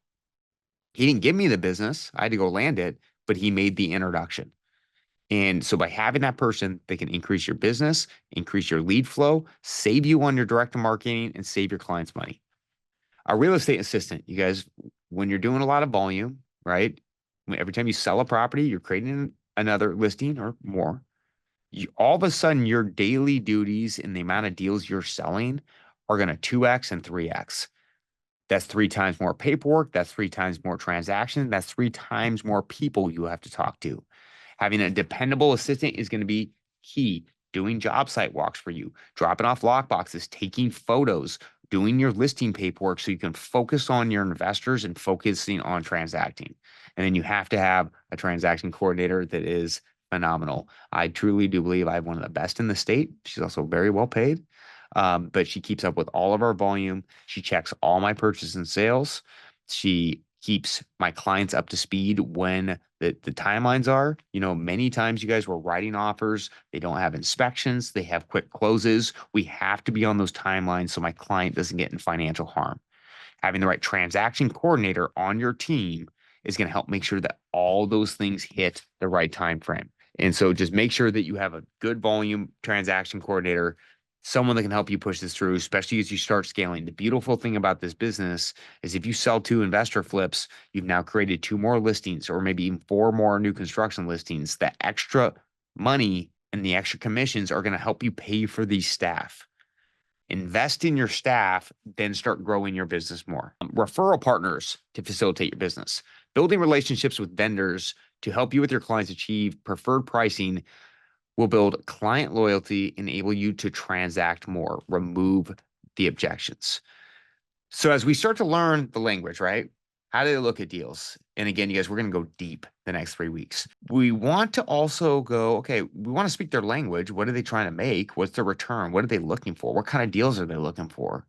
He didn't give me the business. I had to go land it, but he made the introduction. And so by having that person, they can increase your business, increase your lead flow, save you on your direct marketing, and save your clients money. A real estate assistant, you guys, when you're doing a lot of volume, right? Every time you sell a property, you're creating another listing or more. All of a sudden, your daily duties and the amount of deals you're selling are going to 2x and 3x. That's 3 times more paperwork. That's 3 times more transaction. That's 3 times more people you have to talk to. Having a dependable assistant is going to be key. Doing job site walks for you, dropping off lock boxes, taking photos, doing your listing paperwork so you can focus on your investors and focusing on transacting. And then you have to have a transaction coordinator that is phenomenal. I truly do believe I have one of the best in the state. She's also very well paid, but she keeps up with all of our volume. She checks all my purchases and sales. She keeps my clients up to speed when the timelines are. Many times you guys were writing offers. They don't have inspections. They have quick closes. We have to be on those timelines so my client doesn't get in financial harm. Having the right transaction coordinator on your team is going to help make sure that all those things hit the right time frame. And so just make sure that you have a good volume transaction coordinator, someone that can help you push this through, especially as you start scaling. The beautiful thing about this business is if you sell 2 investor flips, you've now created 2 more listings, or maybe even 4 more new construction listings. The extra money and the extra commissions are going to help you pay for these staff. Invest in your staff, then start growing your business more. Referral partners to facilitate your business. Building relationships with vendors to help you with your clients achieve preferred pricing will build client loyalty, enable you to transact more, remove the objections. So as we start to learn the language, right? How do they look at deals? And again, you guys, we're going to go deep the next 3 weeks. We want to also go, okay, we want to speak their language. What are they trying to make? What's their return? What are they looking for? What kind of deals are they looking for?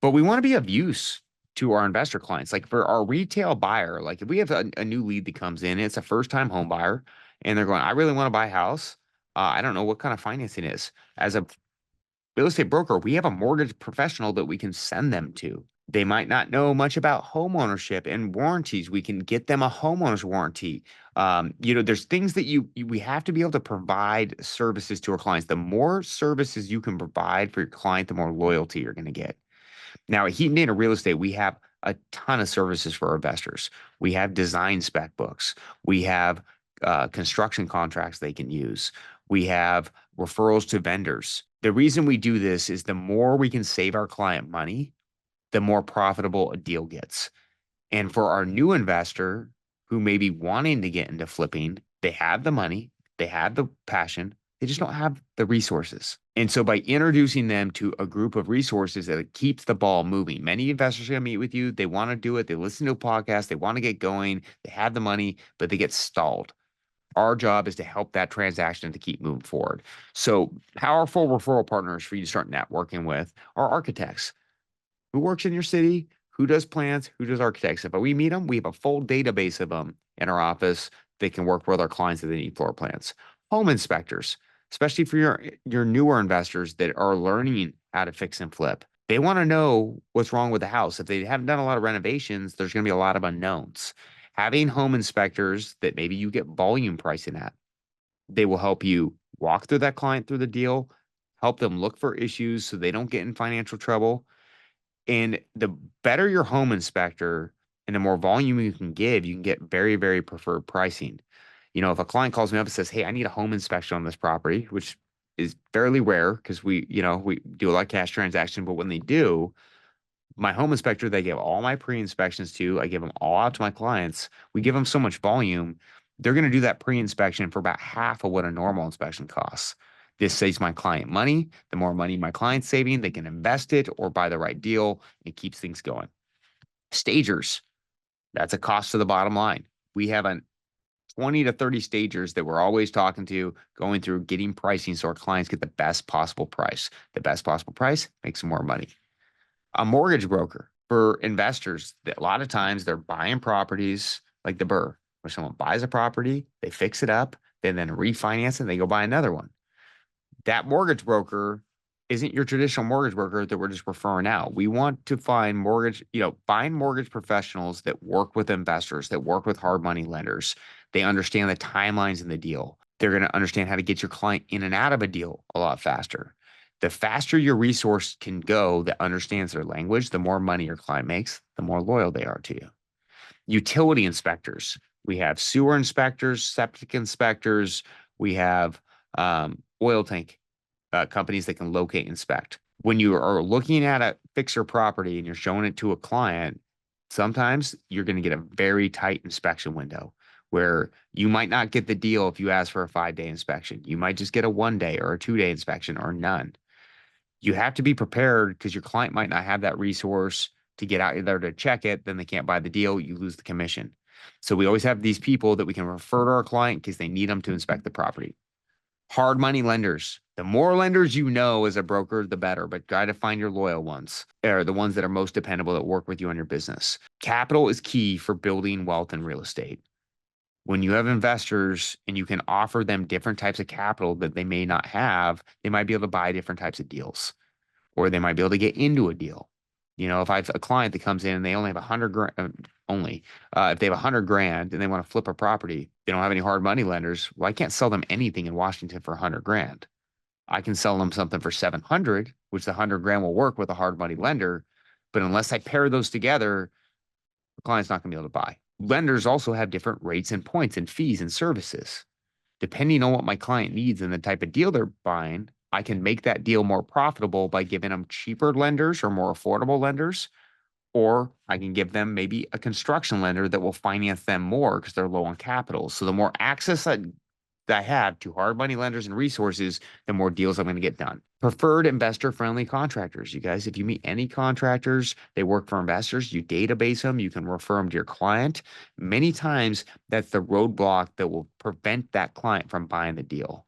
But we want to be of use to our investor clients. Like for our retail buyer, like if we have a new lead that comes in, it's a first-time home buyer, and they're going, I really want to buy a house. I don't know what kind of financing is. As a real estate broker, we have a mortgage professional that we can send them to. They might not know much about home ownership and warranties. We can get them a homeowner's warranty. There's things that we have to be able to provide services to our clients. The more services you can provide for your client, the more loyalty you're going to get. Now, at Heat and Data Real Estate, we have a ton of services for our investors. We have design spec books. We have construction contracts they can use. We have referrals to vendors. The reason we do this is the more we can save our client money, the more profitable a deal gets. And for our new investor who may be wanting to get into flipping, they have the money, they have the passion, they just don't have the resources. And so by introducing them to a group of resources that keeps the ball moving, many investors are going to meet with you. They want to do it. They listen to a podcast. They want to get going. They have the money, but they get stalled. Our job is to help that transaction to keep moving forward. So powerful referral partners for you to start networking with are architects. Who works in your city? Who does plans? Who does architects? If we meet them, we have a full database of them in our office that can work with our clients that they need floor plans. Home inspectors, especially for your newer investors that are learning how to fix and flip. They want to know what's wrong with the house. If they haven't done a lot of renovations, there's going to be a lot of unknowns. Having home inspectors that maybe you get volume pricing at, they will help you walk through that client through the deal, help them look for issues so they don't get in financial trouble. And the better your home inspector and the more volume you can give, you can get very, very preferred pricing. If a client calls me up and says, hey, I need a home inspection on this property, which is fairly rare because we do a lot of cash transaction, but when they do, my home inspector, they give all my pre-inspections to, I give them all out to my clients. We give them so much volume, they're going to do that pre-inspection for about half of what a normal inspection costs. This saves my client money. The more money my client's saving, they can invest it or buy the right deal. It keeps things going. Stagers, that's a cost to the bottom line. We have 20 to 30 stagers that we're always talking to, going through, getting pricing so our clients get the best possible price. The best possible price makes them more money. A mortgage broker for investors, a lot of times they're buying properties like the Burr, where someone buys a property, they fix it up, they then refinance it, and they go buy another one. That mortgage broker isn't your traditional mortgage broker that we're just referring out. We want to find find mortgage professionals that work with investors, that work with hard money lenders. They understand the timelines in the deal. They're going to understand how to get your client in and out of a deal a lot faster. The faster your resource can go that understands their language, the more money your client makes, the more loyal they are to you. Utility inspectors. We have sewer inspectors, septic inspectors. We have oil tank companies that can locate and inspect. When you are looking at a fixer property and you're showing it to a client, sometimes you're going to get a very tight inspection window where you might not get the deal if you ask for a 5-day inspection. You might just get a 1-day or a 2-day inspection or none. You have to be prepared because your client might not have that resource to get out there to check it. Then they can't buy the deal. You lose the commission. So we always have these people that we can refer to our client because they need them to inspect the property. Hard money lenders. The more lenders you know as a broker, the better, but try to find your loyal ones, or the ones that are most dependable that work with you on your business. Capital is key for building wealth in real estate. When you have investors and you can offer them different types of capital that they may not have, they might be able to buy different types of deals, or they might be able to get into a deal. If I have a client that comes in and they only have 100 grand, if they have 100 grand and they want to flip a property, they don't have any hard money lenders. Well, I can't sell them anything in Washington for 100 grand. I can sell them something for 700, which the 100 grand will work with a hard money lender. But unless I pair those together, the client's not going to be able to buy. Lenders also have different rates and points and fees and services. Depending on what my client needs and the type of deal they're buying, I can make that deal more profitable by giving them cheaper lenders or more affordable lenders, or I can give them maybe a construction lender that will finance them more because they're low on capital. So the more access that I have to hard money lenders and resources, the more deals I'm going to get done. Preferred investor friendly contractors. You guys, if you meet any contractors, they work for investors, you database them, you can refer them to your client. Many times that's the roadblock that will prevent that client from buying the deal.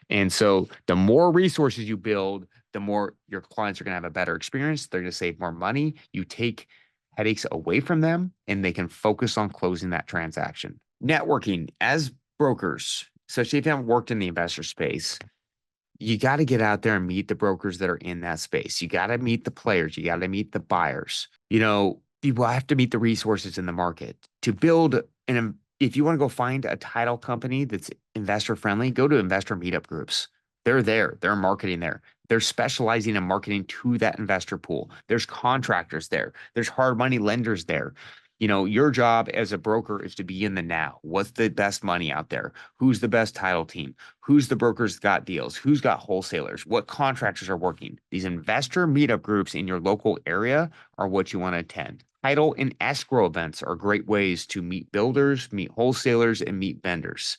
And so the more resources you build, the more your clients are going to have a better experience. They're going to save more money. You take headaches away from them and they can focus on closing that transaction. Networking as brokers, especially if you haven't worked in the investor space, you got to get out there and meet the brokers that are in that space. You got to meet the players. You got to meet the buyers. You will have to meet the resources in the market to build an. If you want to go find a title company that's investor friendly, go to investor meetup groups. They're there. They're marketing there. They're specializing in marketing to that investor pool. There's contractors there. There's hard money lenders there. Your job as a broker is to be in the now. What's the best money out there? Who's the best title team? Who's the brokers got deals? Who's got wholesalers? What contractors are working? These investor meetup groups in your local area are what you want to attend. Title and escrow events are great ways to meet builders, meet wholesalers, and meet vendors.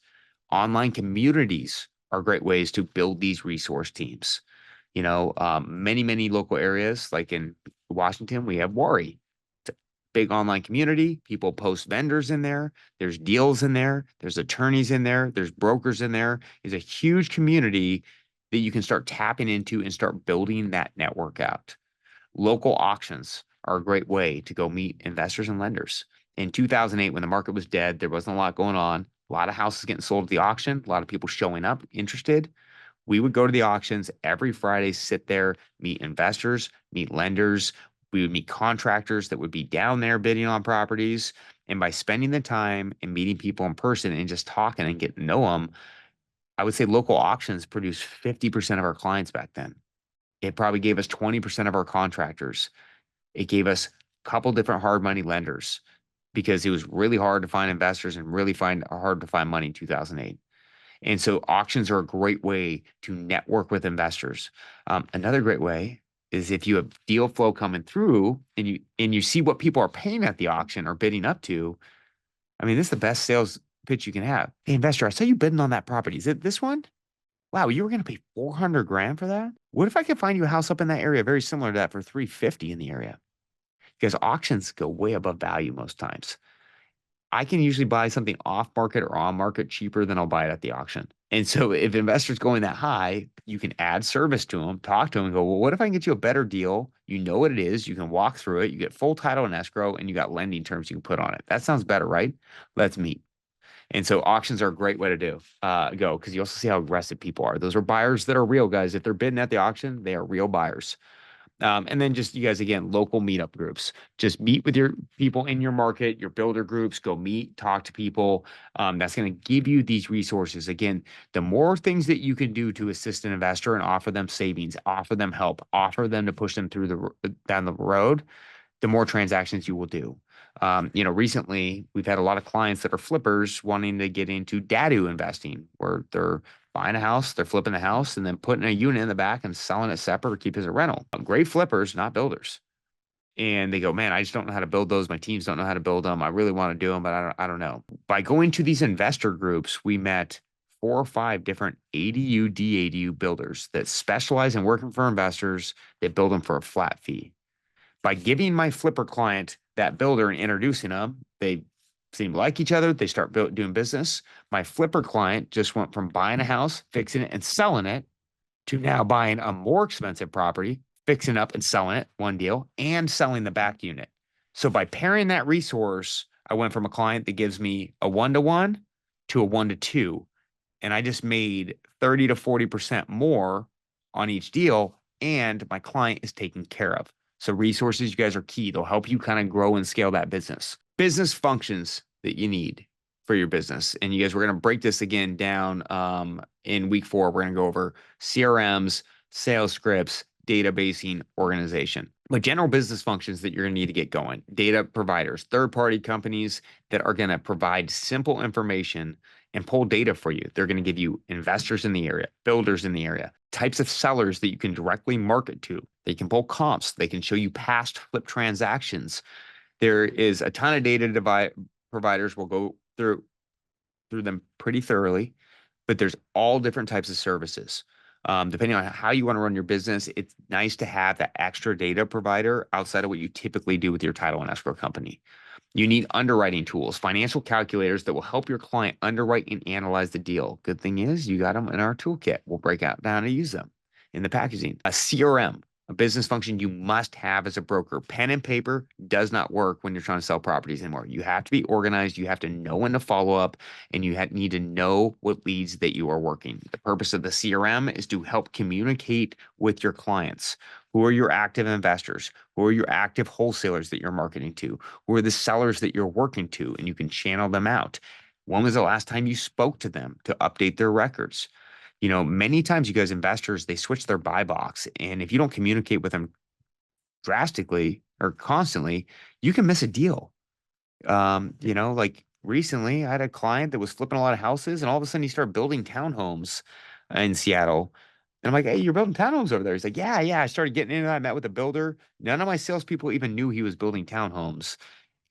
Online communities are great ways to build these resource teams. Many local areas, like in Washington, we have Wari. It's a big online community. People post vendors in there. There's deals in there. There's attorneys in there. There's brokers in there. It's a huge community that you can start tapping into and start building that network out. Local auctions are a great way to go meet investors and lenders. In 2008, when the market was dead, there wasn't a lot going on. A lot of houses getting sold at the auction, a lot of people showing up interested. We would go to the auctions every Friday, sit there, meet investors, meet lenders. We would meet contractors that would be down there bidding on properties. And by spending the time and meeting people in person and just talking and getting to know them, I would say local auctions produced 50% of our clients back then. It probably gave us 20% of our contractors. It gave us a couple different hard money lenders because it was really hard to find investors and really hard to find money in 2008. And so auctions are a great way to network with investors. Another great way is if you have deal flow coming through and you see what people are paying at the auction or bidding up to. I mean, this is the best sales pitch you can have. Hey, investor, I saw you bidding on that property. Is it this one? Wow, you were going to pay 400 grand for that? What if I could find you a house up in that area very similar to that for 350 in the area? Because auctions go way above value most times. I can usually buy something off market or on market cheaper than I'll buy it at the auction. And so if investors going that high, you can add service to them, talk to them and go, well, what if I can get you a better deal? You know what it is. You can walk through it. You get full title and escrow and you got lending terms you can put on it. That sounds better, right? Let's meet. And so auctions are a great way to go because you also see how aggressive people are. Those are buyers that are real, guys. If they're bidding at the auction, they are real buyers. And then just you guys, again, local meetup groups. Just meet with your people in your market, your builder groups, go meet, talk to people. That's going to give you these resources. Again, the more things that you can do to assist an investor and offer them savings, offer them help, offer them to push them through down the road, the more transactions you will do. Recently we've had a lot of clients that are flippers wanting to get into dadu investing, where they're buying a house, they're flipping the house, and then putting a unit in the back and selling it separate or keep it as a rental. Great flippers, not builders. And they go, man, I just don't know how to build those. My teams don't know how to build them. I really want to do them, but I don't know. By going to these investor groups, we met 4 or 5 different ADU, DADU builders that specialize in working for investors that build them for a flat fee. By giving my flipper client that builder and introducing them, they seem to like each other. They start doing business. My flipper client just went from buying a house, fixing it and selling it to now buying a more expensive property, fixing up and selling it, one deal, and selling the back unit. So by pairing that resource, I went from a client that gives me a 1-to-1 to a 1-to-2. And I just made 30 to 40% more on each deal. And my client is taken care of. So resources, you guys, are key. They'll help you kind of grow and scale that business. Business functions that you need for your business. And you guys, we're going to break this again down in week 4. We're going to go over CRMs, sales scripts, databasing, organization. But general business functions that you're going to need to get going, data providers, third-party companies that are going to provide simple information and pull data for you. They're going to give you investors in the area, builders in the area, types of sellers that you can directly market to. They can pull comps. They can show you past flip transactions. There is a ton of data providers. Will go through them pretty thoroughly, but there's all different types of services. Depending on how you want to run your business, it's nice to have that extra data provider outside of what you typically do with your title and escrow company. You need underwriting tools, financial calculators that will help your client underwrite and analyze the deal. Good thing is you got them in our toolkit. We'll break out down and use them in the packaging. A CRM, a business function you must have as a broker. Pen and paper does not work when you're trying to sell properties anymore. You have to be organized. You have to know when to follow up, and you need to know what leads that you are working. The purpose of the CRM is to help communicate with your clients. Who are your active investors? Who are your active wholesalers that you're marketing to? Who are the sellers that you're working to? And you can channel them out. When was the last time you spoke to them to update their records? Many times you guys investors, they switch their buy box. And if you don't communicate with them drastically or constantly, you can miss a deal. Like recently I had a client that was flipping a lot of houses, and all of a sudden he started building townhomes in Seattle. And I'm like, hey, you're building townhomes over there. He's like, yeah, yeah. I started getting into that. I met with a builder. None of my salespeople even knew he was building townhomes.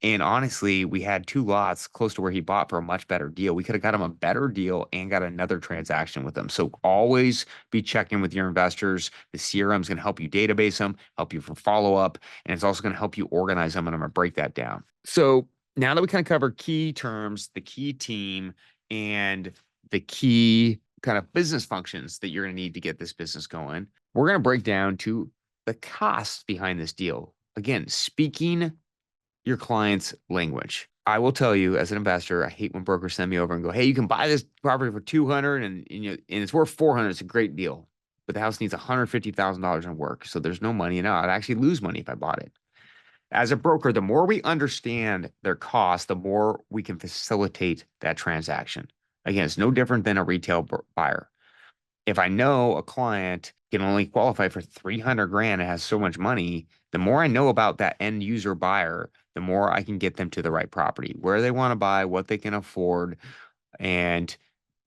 And honestly, we had two lots close to where he bought for a much better deal. We could have got him a better deal and got another transaction with him. So always be checking with your investors. The CRM is going to help you database them, help you for follow up, and it's also going to help you organize them. And I'm going to break that down. So now that we kind of cover key terms, the key team, and the key kind of business functions that you're going to need to get this business going, we're going to break down to the costs behind this deal. Again, speaking your client's language. I will tell you, as an investor, I hate when brokers send me over and go, hey, you can buy this property for 200 and it's worth 400. It's a great deal, but the house needs $150,000 in work. So there's no money. And I'd actually lose money if I bought it. As a broker, the more we understand their cost, the more we can facilitate that transaction. Again, it's no different than a retail buyer. If I know a client can only qualify for 300 grand and has so much money, the more I know about that end user buyer, the more I can get them to the right property, where they want to buy, what they can afford, and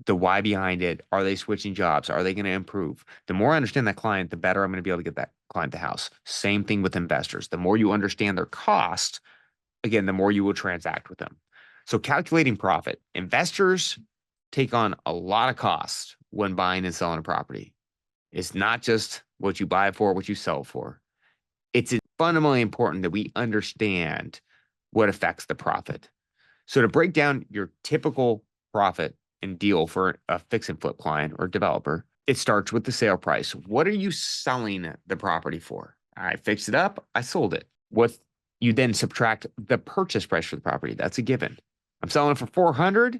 the why behind it. Are they switching jobs? Are they going to improve? The more I understand that client, the better I'm going to be able to get that client the house. Same thing with investors. The more you understand their cost, again, the more you will transact with them. So calculating profit. Investors take on a lot of costs when buying and selling a property. It's not just what you buy for, what you sell for. It's fundamentally important that we understand what affects the profit. So to break down your typical profit and deal for a fix and flip client or developer, it starts with the sale price. What are you selling the property for? I fixed it up. I sold it. What you then subtract the purchase price for the property. That's a given. I'm selling it for 400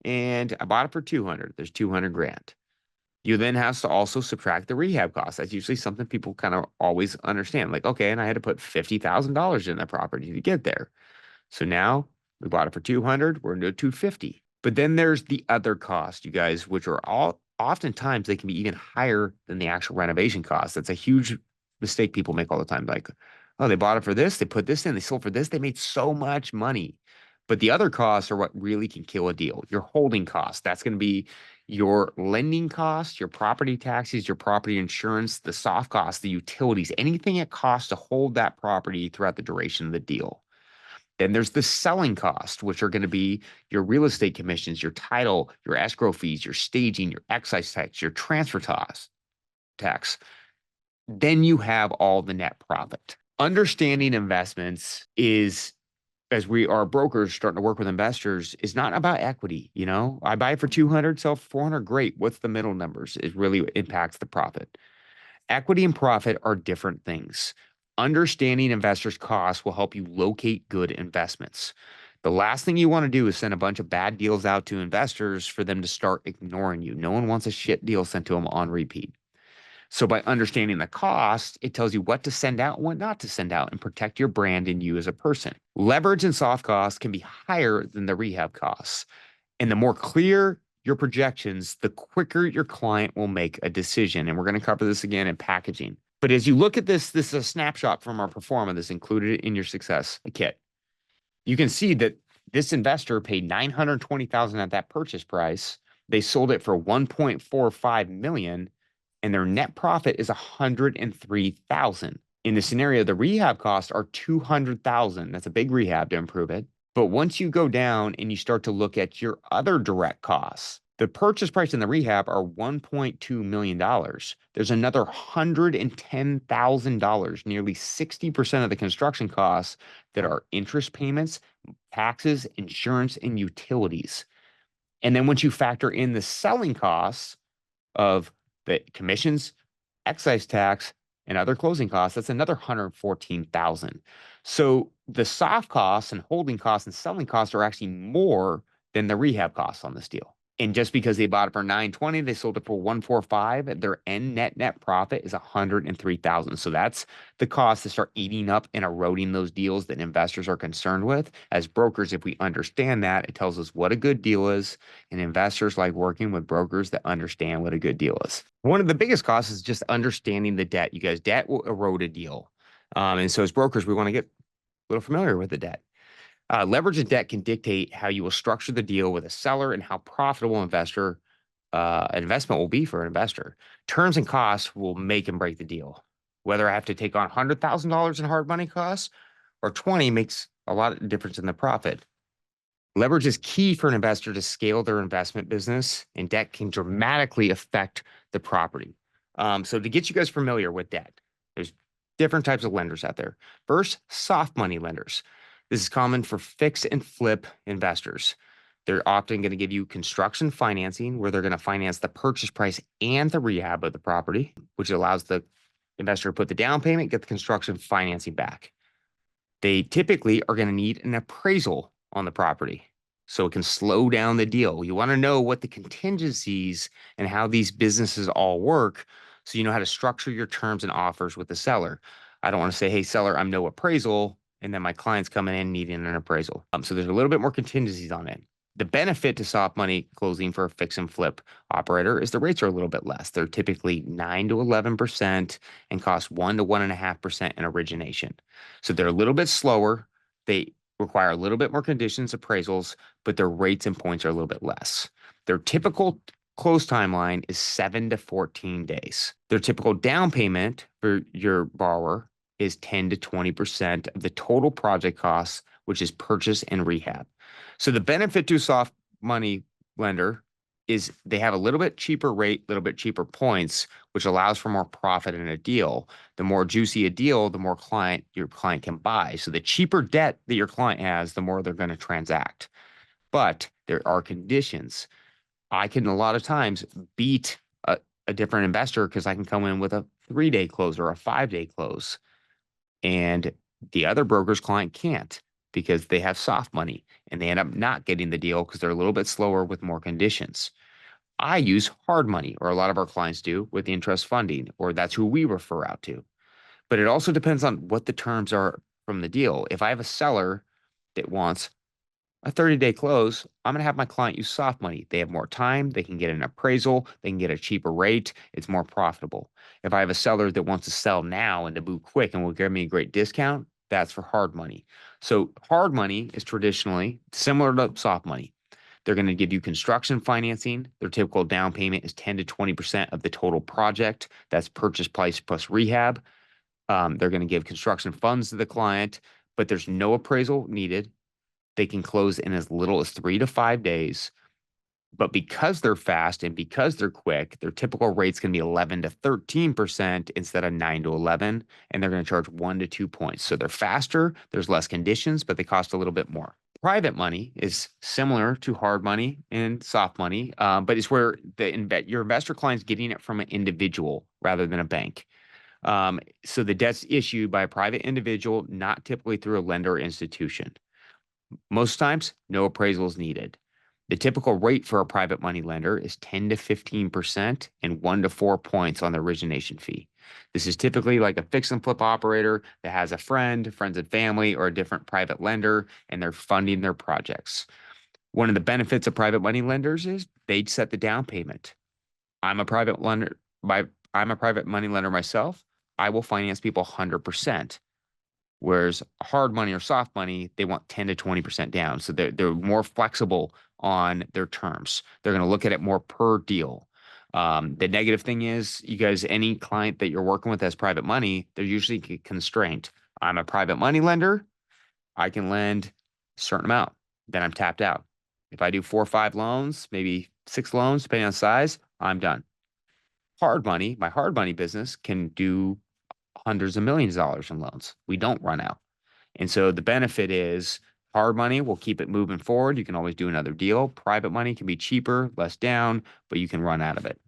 and I bought it for 200. There's 200 grand. You then have to also subtract the rehab costs. That's usually something people kind of always understand. Like, okay, and I had to put $50,000 in that property to get there. So now we bought it for 200. We're into 250. But then there's the other cost, you guys, which are all oftentimes they can be even higher than the actual renovation cost. That's a huge mistake people make all the time. Like, oh, they bought it for this, they put this in, they sold for this, they made so much money. But the other costs are what really can kill a deal. Your holding costs. That's going to be your lending costs, your property taxes, your property insurance, the soft costs, the utilities, anything it costs to hold that property throughout the duration of the deal. Then there's the selling cost, which are going to be your real estate commissions, your title, your escrow fees, your staging, your excise tax, your transfer tax. Then you have all the net profit. Understanding investments is, as we are brokers starting to work with investors, is not about equity. I buy it for 200, sell for 400. Great. What's the middle numbers? It really impacts the profit. Equity and profit are different things. Understanding investors' costs will help you locate good investments. The last thing you want to do is send a bunch of bad deals out to investors for them to start ignoring you. No one wants a shit deal sent to them on repeat. So by understanding the cost, it tells you what to send out and what not to send out and protect your brand and you as a person. Leverage and soft costs can be higher than the rehab costs. And the more clear your projections, the quicker your client will make a decision. And we're going to cover this again in packaging. But as you look at this is a snapshot from our performance that's included in your success kit. You can see that this investor paid $920,000 at that purchase price. They sold it for $1.45 million, and their net profit is $103,000. In the scenario, the rehab costs are $200,000. That's a big rehab to improve it. But once you go down and you start to look at your other direct costs, the purchase price and the rehab are $1.2 million. There's another $110,000, nearly 60% of the construction costs that are interest payments, taxes, insurance, and utilities. And then once you factor in the selling costs of the commissions, excise tax, and other closing costs, that's another $114,000. So the soft costs and holding costs and selling costs are actually more than the rehab costs on this deal. And just because they bought it for $920, they sold it for $145, their end net profit is $103,000. So that's the cost to start eating up and eroding those deals that investors are concerned with. As brokers, if we understand that, it tells us what a good deal is, and investors like working with brokers that understand what a good deal is. One of the biggest costs is just understanding the debt. You guys, debt will erode a deal. And so as brokers, we want to get a little familiar with the debt. Leverage and debt can dictate how you will structure the deal with a seller and how profitable an investment will be for an investor. Terms and costs will make and break the deal. Whether I have to take on $100,000 in hard money costs or 20 makes a lot of difference in the profit. Leverage is key for an investor to scale their investment business, and debt can dramatically affect the property. So to get you guys familiar with debt, there's different types of lenders out there. First, soft money lenders. This is common for fix and flip investors. They're often going to give you construction financing, where they're going to finance the purchase price and the rehab of the property, which allows the investor to put the down payment, get the construction financing back. They typically are going to need an appraisal on the property, so it can slow down the deal. You want to know what the contingencies and how these businesses all work, so you know how to structure your terms and offers with the seller. I don't want to say, hey, seller, I'm no appraisal, and then my client's coming in needing an appraisal. So there's a little bit more contingencies on it. The benefit to soft money closing for a fix and flip operator is the rates are a little bit less. They're typically 9 to 11% and cost 1 to 1.5% in origination. So they're a little bit slower. They require a little bit more conditions, appraisals, but their rates and points are a little bit less. Their typical close timeline is 7 to 14 days. Their typical down payment for your borrower is 10 to 20% of the total project costs, which is purchase and rehab. So the benefit to a soft money lender is they have a little bit cheaper rate, a little bit cheaper points, which allows for more profit in a deal. The more juicy a deal, the more your client can buy. So the cheaper debt that your client has, the more they're going to transact. But there are conditions. I can a lot of times beat a different investor because I can come in with a 3-day close or a 5-day close. And the other broker's client can't because they have soft money and they end up not getting the deal because they're a little bit slower with more conditions. I use hard money, or a lot of our clients do, with interest funding, or that's who we refer out to. But it also depends on what the terms are from the deal. If I have a seller that wants a 30-day close, I'm going to have my client use soft money. They have more time. They can get an appraisal. They can get a cheaper rate. It's more profitable. If I have a seller that wants to sell now and to move quick and will give me a great discount, that's for hard money. So hard money is traditionally similar to soft money. They're going to give you construction financing. Their typical down payment is 10 to 20% of the total project. That's purchase price plus rehab. They're going to give construction funds to the client, but there's no appraisal needed. They can close in as little as 3 to 5 days. But because they're fast and because they're quick, their typical rate's going to be 11 to 13% instead of 9 to 11, and they're going to charge 1 to 2 points. So they're faster, there's less conditions, but they cost a little bit more. Private money is similar to hard money and soft money, but it's where your investor client's getting it from an individual rather than a bank. So the debt's issued by a private individual, not typically through a lender or institution. Most times, no appraisal is needed. The typical rate for a private money lender is 10 to 15% and 1 to 4 points on the origination fee. This is typically like a fix and flip operator that has a friend, friends and family, or a different private lender, and they're funding their projects. One of the benefits of private money lenders is they set the down payment. I'm a private money lender myself. I will finance people 100%. Whereas hard money or soft money, they want 10 to 20% down. So they're more flexible on their terms. They're going to look at it more per deal. The negative thing is, you guys, any client that you're working with as private money, they're usually constrained. I'm a private money lender. I can lend a certain amount. Then I'm tapped out. If I do 4 or 5 loans, maybe 6 loans, depending on size, I'm done. Hard money, my hard money business can do hundreds of millions of dollars in loans. We don't run out. And so the benefit is hard money will keep it moving forward. You can always do another deal. Private money can be cheaper, less down, but you can run out of it.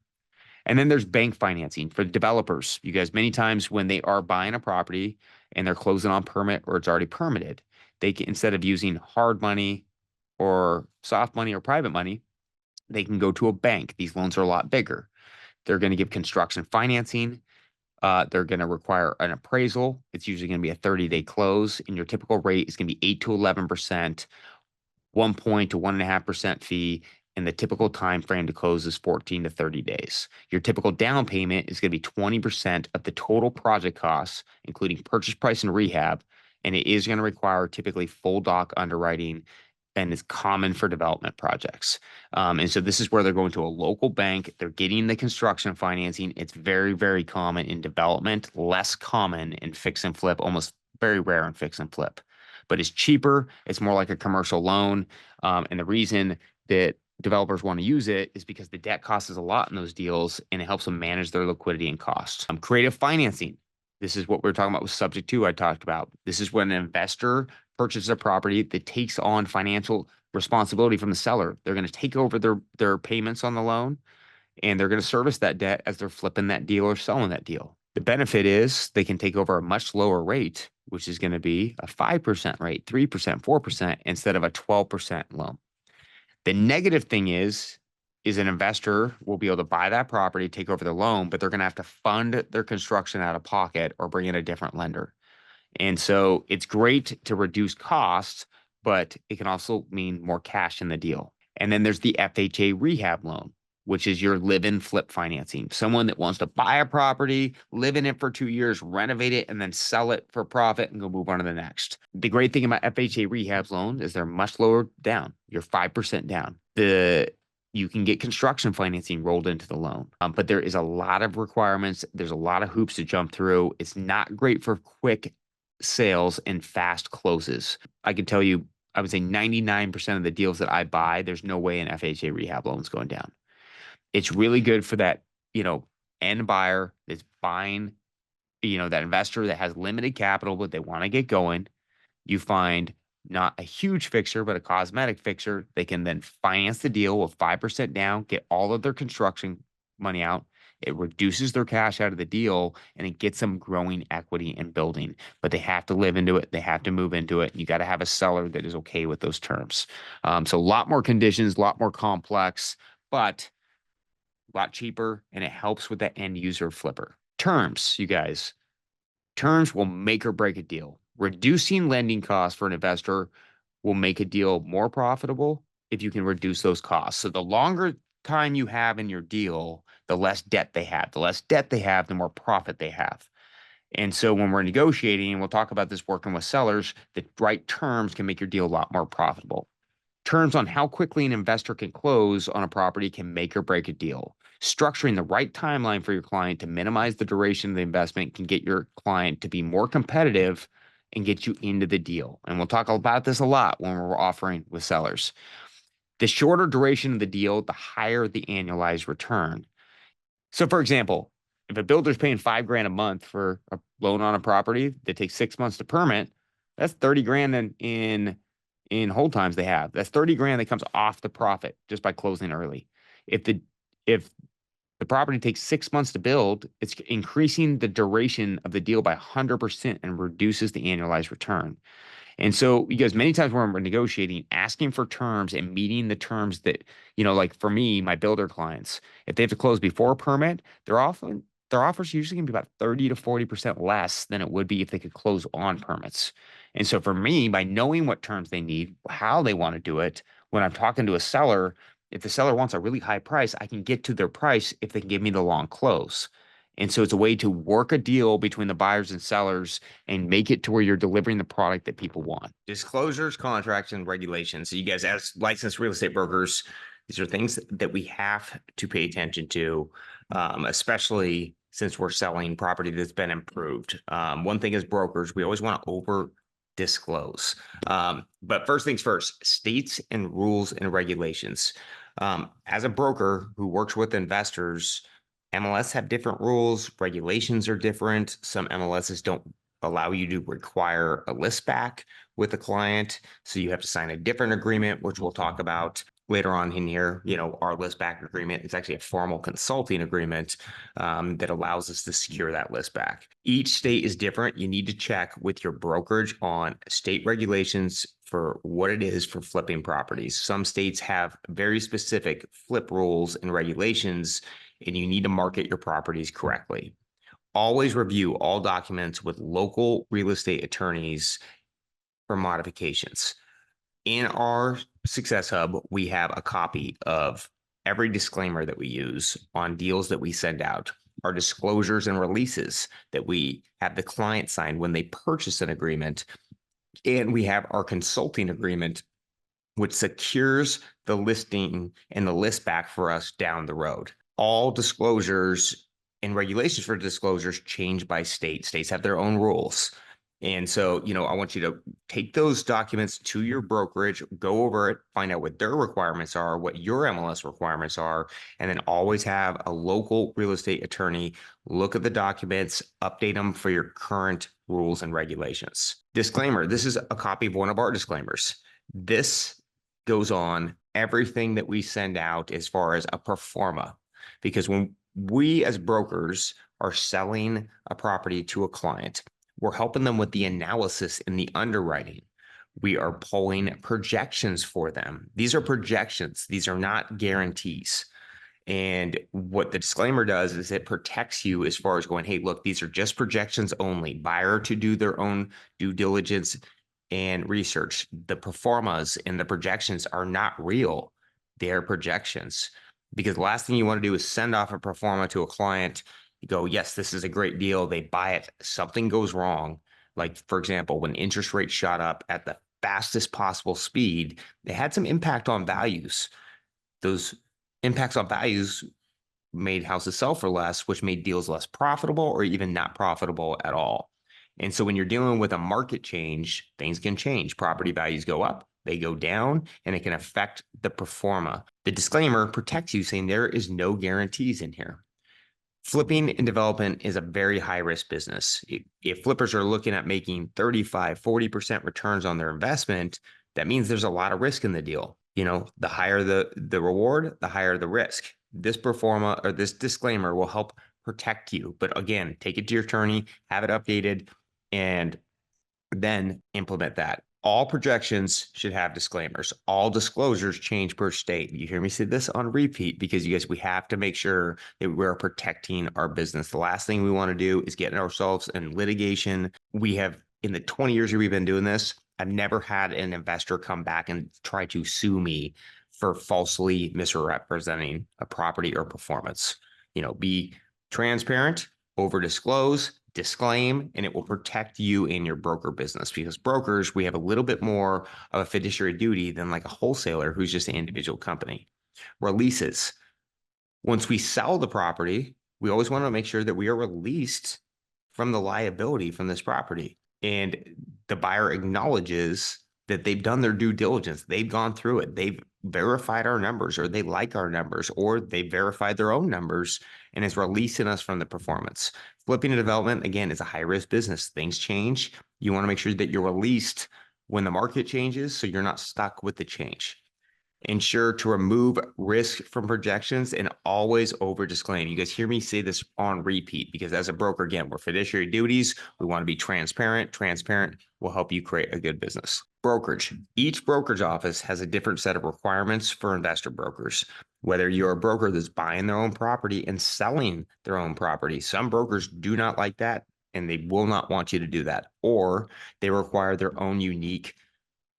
And then there's bank financing for developers. You guys, many times when they are buying a property and they're closing on permit or it's already permitted, they can, instead of using hard money or soft money or private money, they can go to a bank. These loans are a lot bigger. They're going to give construction financing. They're going to require an appraisal. It's usually going to be a 30-day close, and your typical rate is going to be 8 to 11%, 1 to 1.5% fee, and the typical time frame to close is 14 to 30 days. Your typical down payment is going to be 20% of the total project costs, including purchase price and rehab, and it is going to require typically full doc underwriting, and it's common for development projects. And so this is where they're going to a local bank. They're getting the construction financing. It's very, very common in development, less common in fix and flip, almost very rare in fix and flip. But it's cheaper. It's more like a commercial loan. And the reason that developers want to use it is because the debt cost is a lot in those deals, and it helps them manage their liquidity and costs. Creative financing. This is what we're talking about with subject to I talked about. This is when an investor purchases a property that takes on financial responsibility from the seller. They're going to take over their payments on the loan, and they're going to service that debt as they're flipping that deal or selling that deal. The benefit is they can take over a much lower rate, which is going to be a 5% rate, 3%, 4% instead of a 12% loan. The negative thing is an investor will be able to buy that property, take over the loan, but they're going to have to fund their construction out of pocket or bring in a different lender. And so it's great to reduce costs, but it can also mean more cash in the deal. And then there's the FHA rehab loan, which is your live-in flip financing. Someone that wants to buy a property, live in it for 2 years, renovate it, and then sell it for profit and go move on to the next. The great thing about FHA rehab loans is they're much lower down. You're 5% down. You can get construction financing rolled into the loan, but there is a lot of requirements. There's a lot of hoops to jump through. It's not great for quick sales and fast closes. I can tell you, I would say 99% of the deals that I buy, there's no way an FHA rehab loan is going down. It's really good for that, end buyer that's buying, that investor that has limited capital, but they want to get going. You find not a huge fixer, but a cosmetic fixer. They can then finance the deal with 5% down, get all of their construction money out. It reduces their cash out of the deal, and it gets them growing equity and building. But they have to live into it. They have to move into it. You got to have a seller that is okay with those terms. So a lot more conditions, a lot more complex, but a lot cheaper, and it helps with the end user flipper. Terms, you guys. Terms will make or break a deal. Reducing lending costs for an investor will make a deal more profitable if you can reduce those costs. So the longer time you have in your deal, the less debt they have. The less debt they have, the more profit they have. And so when we're negotiating, and we'll talk about this working with sellers, the right terms can make your deal a lot more profitable. Terms on how quickly an investor can close on a property can make or break a deal. Structuring the right timeline for your client to minimize the duration of the investment can get your client to be more competitive and get you into the deal. And we'll talk about this a lot when we're offering with sellers. The shorter duration of the deal, the higher the annualized return. So for example, if a builder's paying $5,000 a month for a loan on a property that takes 6 months to permit, that's 30 grand in hold times they have. That's 30 grand that comes off the profit just by closing early. If the property takes 6 months to build, it's increasing the duration of the deal by 100% and reduces the annualized return. And so, you guys, many times when we're negotiating, asking for terms and meeting the terms that, like for me, my builder clients, if they have to close before a permit, their offers usually can be about 30 to 40% less than it would be if they could close on permits. And so for me, by knowing what terms they need, how they want to do it, when I'm talking to a seller, if the seller wants a really high price, I can get to their price if they can give me the long close. And so it's a way to work a deal between the buyers and sellers and make it to where you're delivering the product that people want. Disclosures, contracts, and regulations. So you guys, as licensed real estate brokers, these are things that we have to pay attention to, especially since we're selling property that's been improved. One thing as brokers, we always want to over disclose. But first things first, states and rules and regulations. As a broker who works with investors, MLS have different rules, regulations are different. Some MLSs don't allow you to require a list back with a client. So you have to sign a different agreement, which we'll talk about later on in here. Our list back agreement is actually a formal consulting agreement that allows us to secure that list back. Each state is different. You need to check with your brokerage on state regulations for what it is for flipping properties. Some states have very specific flip rules and regulations, and you need to market your properties correctly. Always review all documents with local real estate attorneys for modifications. In our Success Hub, we have a copy of every disclaimer that we use on deals that we send out, our disclosures and releases that we have the client sign when they purchase an agreement, and we have our consulting agreement, which secures the listing and the list back for us down the road. All disclosures and regulations for disclosures change by state. States have their own rules. And so, I want you to take those documents to your brokerage, go over it, find out what their requirements are, what your MLS requirements are, and then always have a local real estate attorney look at the documents, update them for your current rules and regulations. Disclaimer, this is a copy of one of our disclaimers. This goes on everything that we send out as far as a pro forma, because when we as brokers are selling a property to a client, we're helping them with the analysis and the underwriting. We are pulling projections for them. These are projections. These are not guarantees. And what the disclaimer does is it protects you as far as going, hey, look, these are just projections only. Buyer to do their own due diligence and research. The pro formas and the projections are not real. They're projections. Because the last thing you want to do is send off a pro forma to a client. You go, yes, this is a great deal. They buy it. Something goes wrong. Like, for example, when interest rates shot up at the fastest possible speed, they had some impact on values. Those impacts on values made houses sell for less, which made deals less profitable or even not profitable at all. And so when you're dealing with a market change, things can change. Property values go up, they go down, and it can affect the pro forma. The disclaimer protects you, saying there is no guarantees in here. Flipping and development is a very high risk business. If flippers are looking at making 35, 40% returns on their investment, that means there's a lot of risk in the deal. The higher the reward, the higher the risk. This pro forma or this disclaimer will help protect you. But again, take it to your attorney, have it updated, and then implement that. All projections should have disclaimers. All disclosures change per state. You hear me say this on repeat because you guys, we have to make sure that we're protecting our business. The last thing we want to do is get ourselves in litigation. We have, in the 20 years that we've been doing this, I've never had an investor come back and try to sue me for falsely misrepresenting a property or performance. Be transparent, over disclose, disclaim, and it will protect you in your broker business, because brokers, we have a little bit more of a fiduciary duty than like a wholesaler who's just an individual company. Releases. Once we sell the property, we always want to make sure that we are released from the liability from this property. And the buyer acknowledges that they've done their due diligence. They've gone through it. They've verified our numbers, or they like our numbers, or they verified their own numbers and is releasing us from the performance. Flipping and development, again, is a high risk business. Things change. You want to make sure that you're released when the market changes, so you're not stuck with the change. Ensure to remove risk from projections and always over disclaim. You guys hear me say this on repeat, because as a broker, again, we're fiduciary duties. We want to be transparent. Transparent will help you create a good business. Brokerage. Each brokerage office has a different set of requirements for investor brokers. Whether you're a broker that's buying their own property and selling their own property, some brokers do not like that, and they will not want you to do that. Or they require their own unique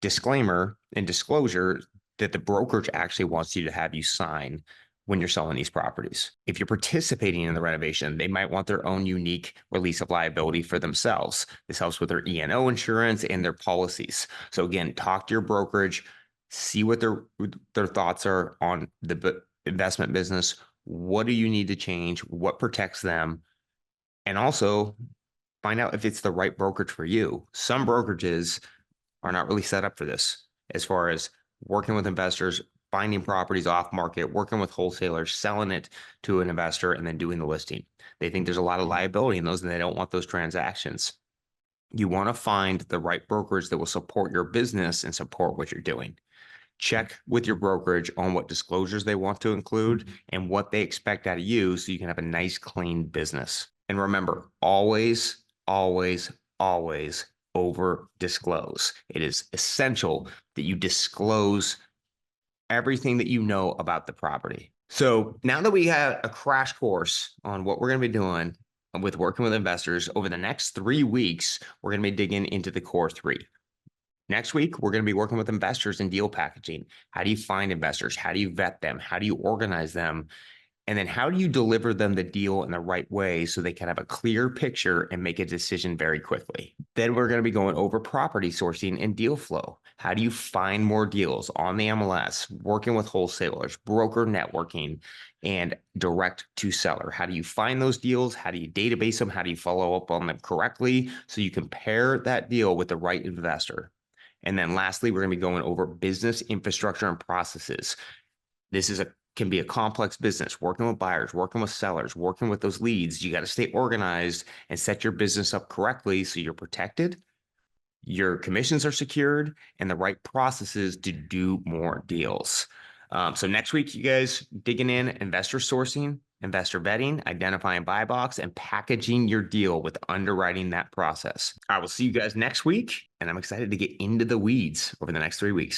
disclaimer and disclosure that the brokerage actually wants you to have you sign when you're selling these properties. If you're participating in the renovation, they might want their own unique release of liability for themselves. This helps with their E&O insurance and their policies. So again, talk to your brokerage, see what their thoughts are on the investment business. What do you need to change? What protects them? And also find out if it's the right brokerage for you. Some brokerages are not really set up for this as far as working with investors, finding properties off market, working with wholesalers, selling it to an investor, and then doing the listing. They think there's a lot of liability in those and they don't want those transactions. You want to find the right brokerage that will support your business and support what you're doing. Check with your brokerage on what disclosures they want to include and what they expect out of you so you can have a nice, clean business. And remember, always, always, always over disclose. It is essential that you disclose everything that you know about the property. So now that we have a crash course on what we're going to be doing with working with investors over the next 3 weeks, we're going to be digging into the core 3. Next week, we're going to be working with investors in deal packaging. How do you find investors? How do you vet them? How do you organize them? And then how do you deliver them the deal in the right way so they can have a clear picture and make a decision very quickly? Then we're going to be going over property sourcing and deal flow. How do you find more deals on the MLS, working with wholesalers, broker networking, and direct to seller? How do you find those deals? How do you database them? How do you follow up on them correctly so you can pair that deal with the right investor? And then lastly, we're going to be going over business infrastructure and processes. This can be a complex business, working with buyers, working with sellers, working with those leads. You got to stay organized and set your business up correctly so you're protected, your commissions are secured, and the right processes to do more deals. So next week, you guys digging in investor sourcing, investor vetting, identifying buy box, and packaging your deal with underwriting that process. I will see you guys next week, and I'm excited to get into the weeds over the next 3 weeks.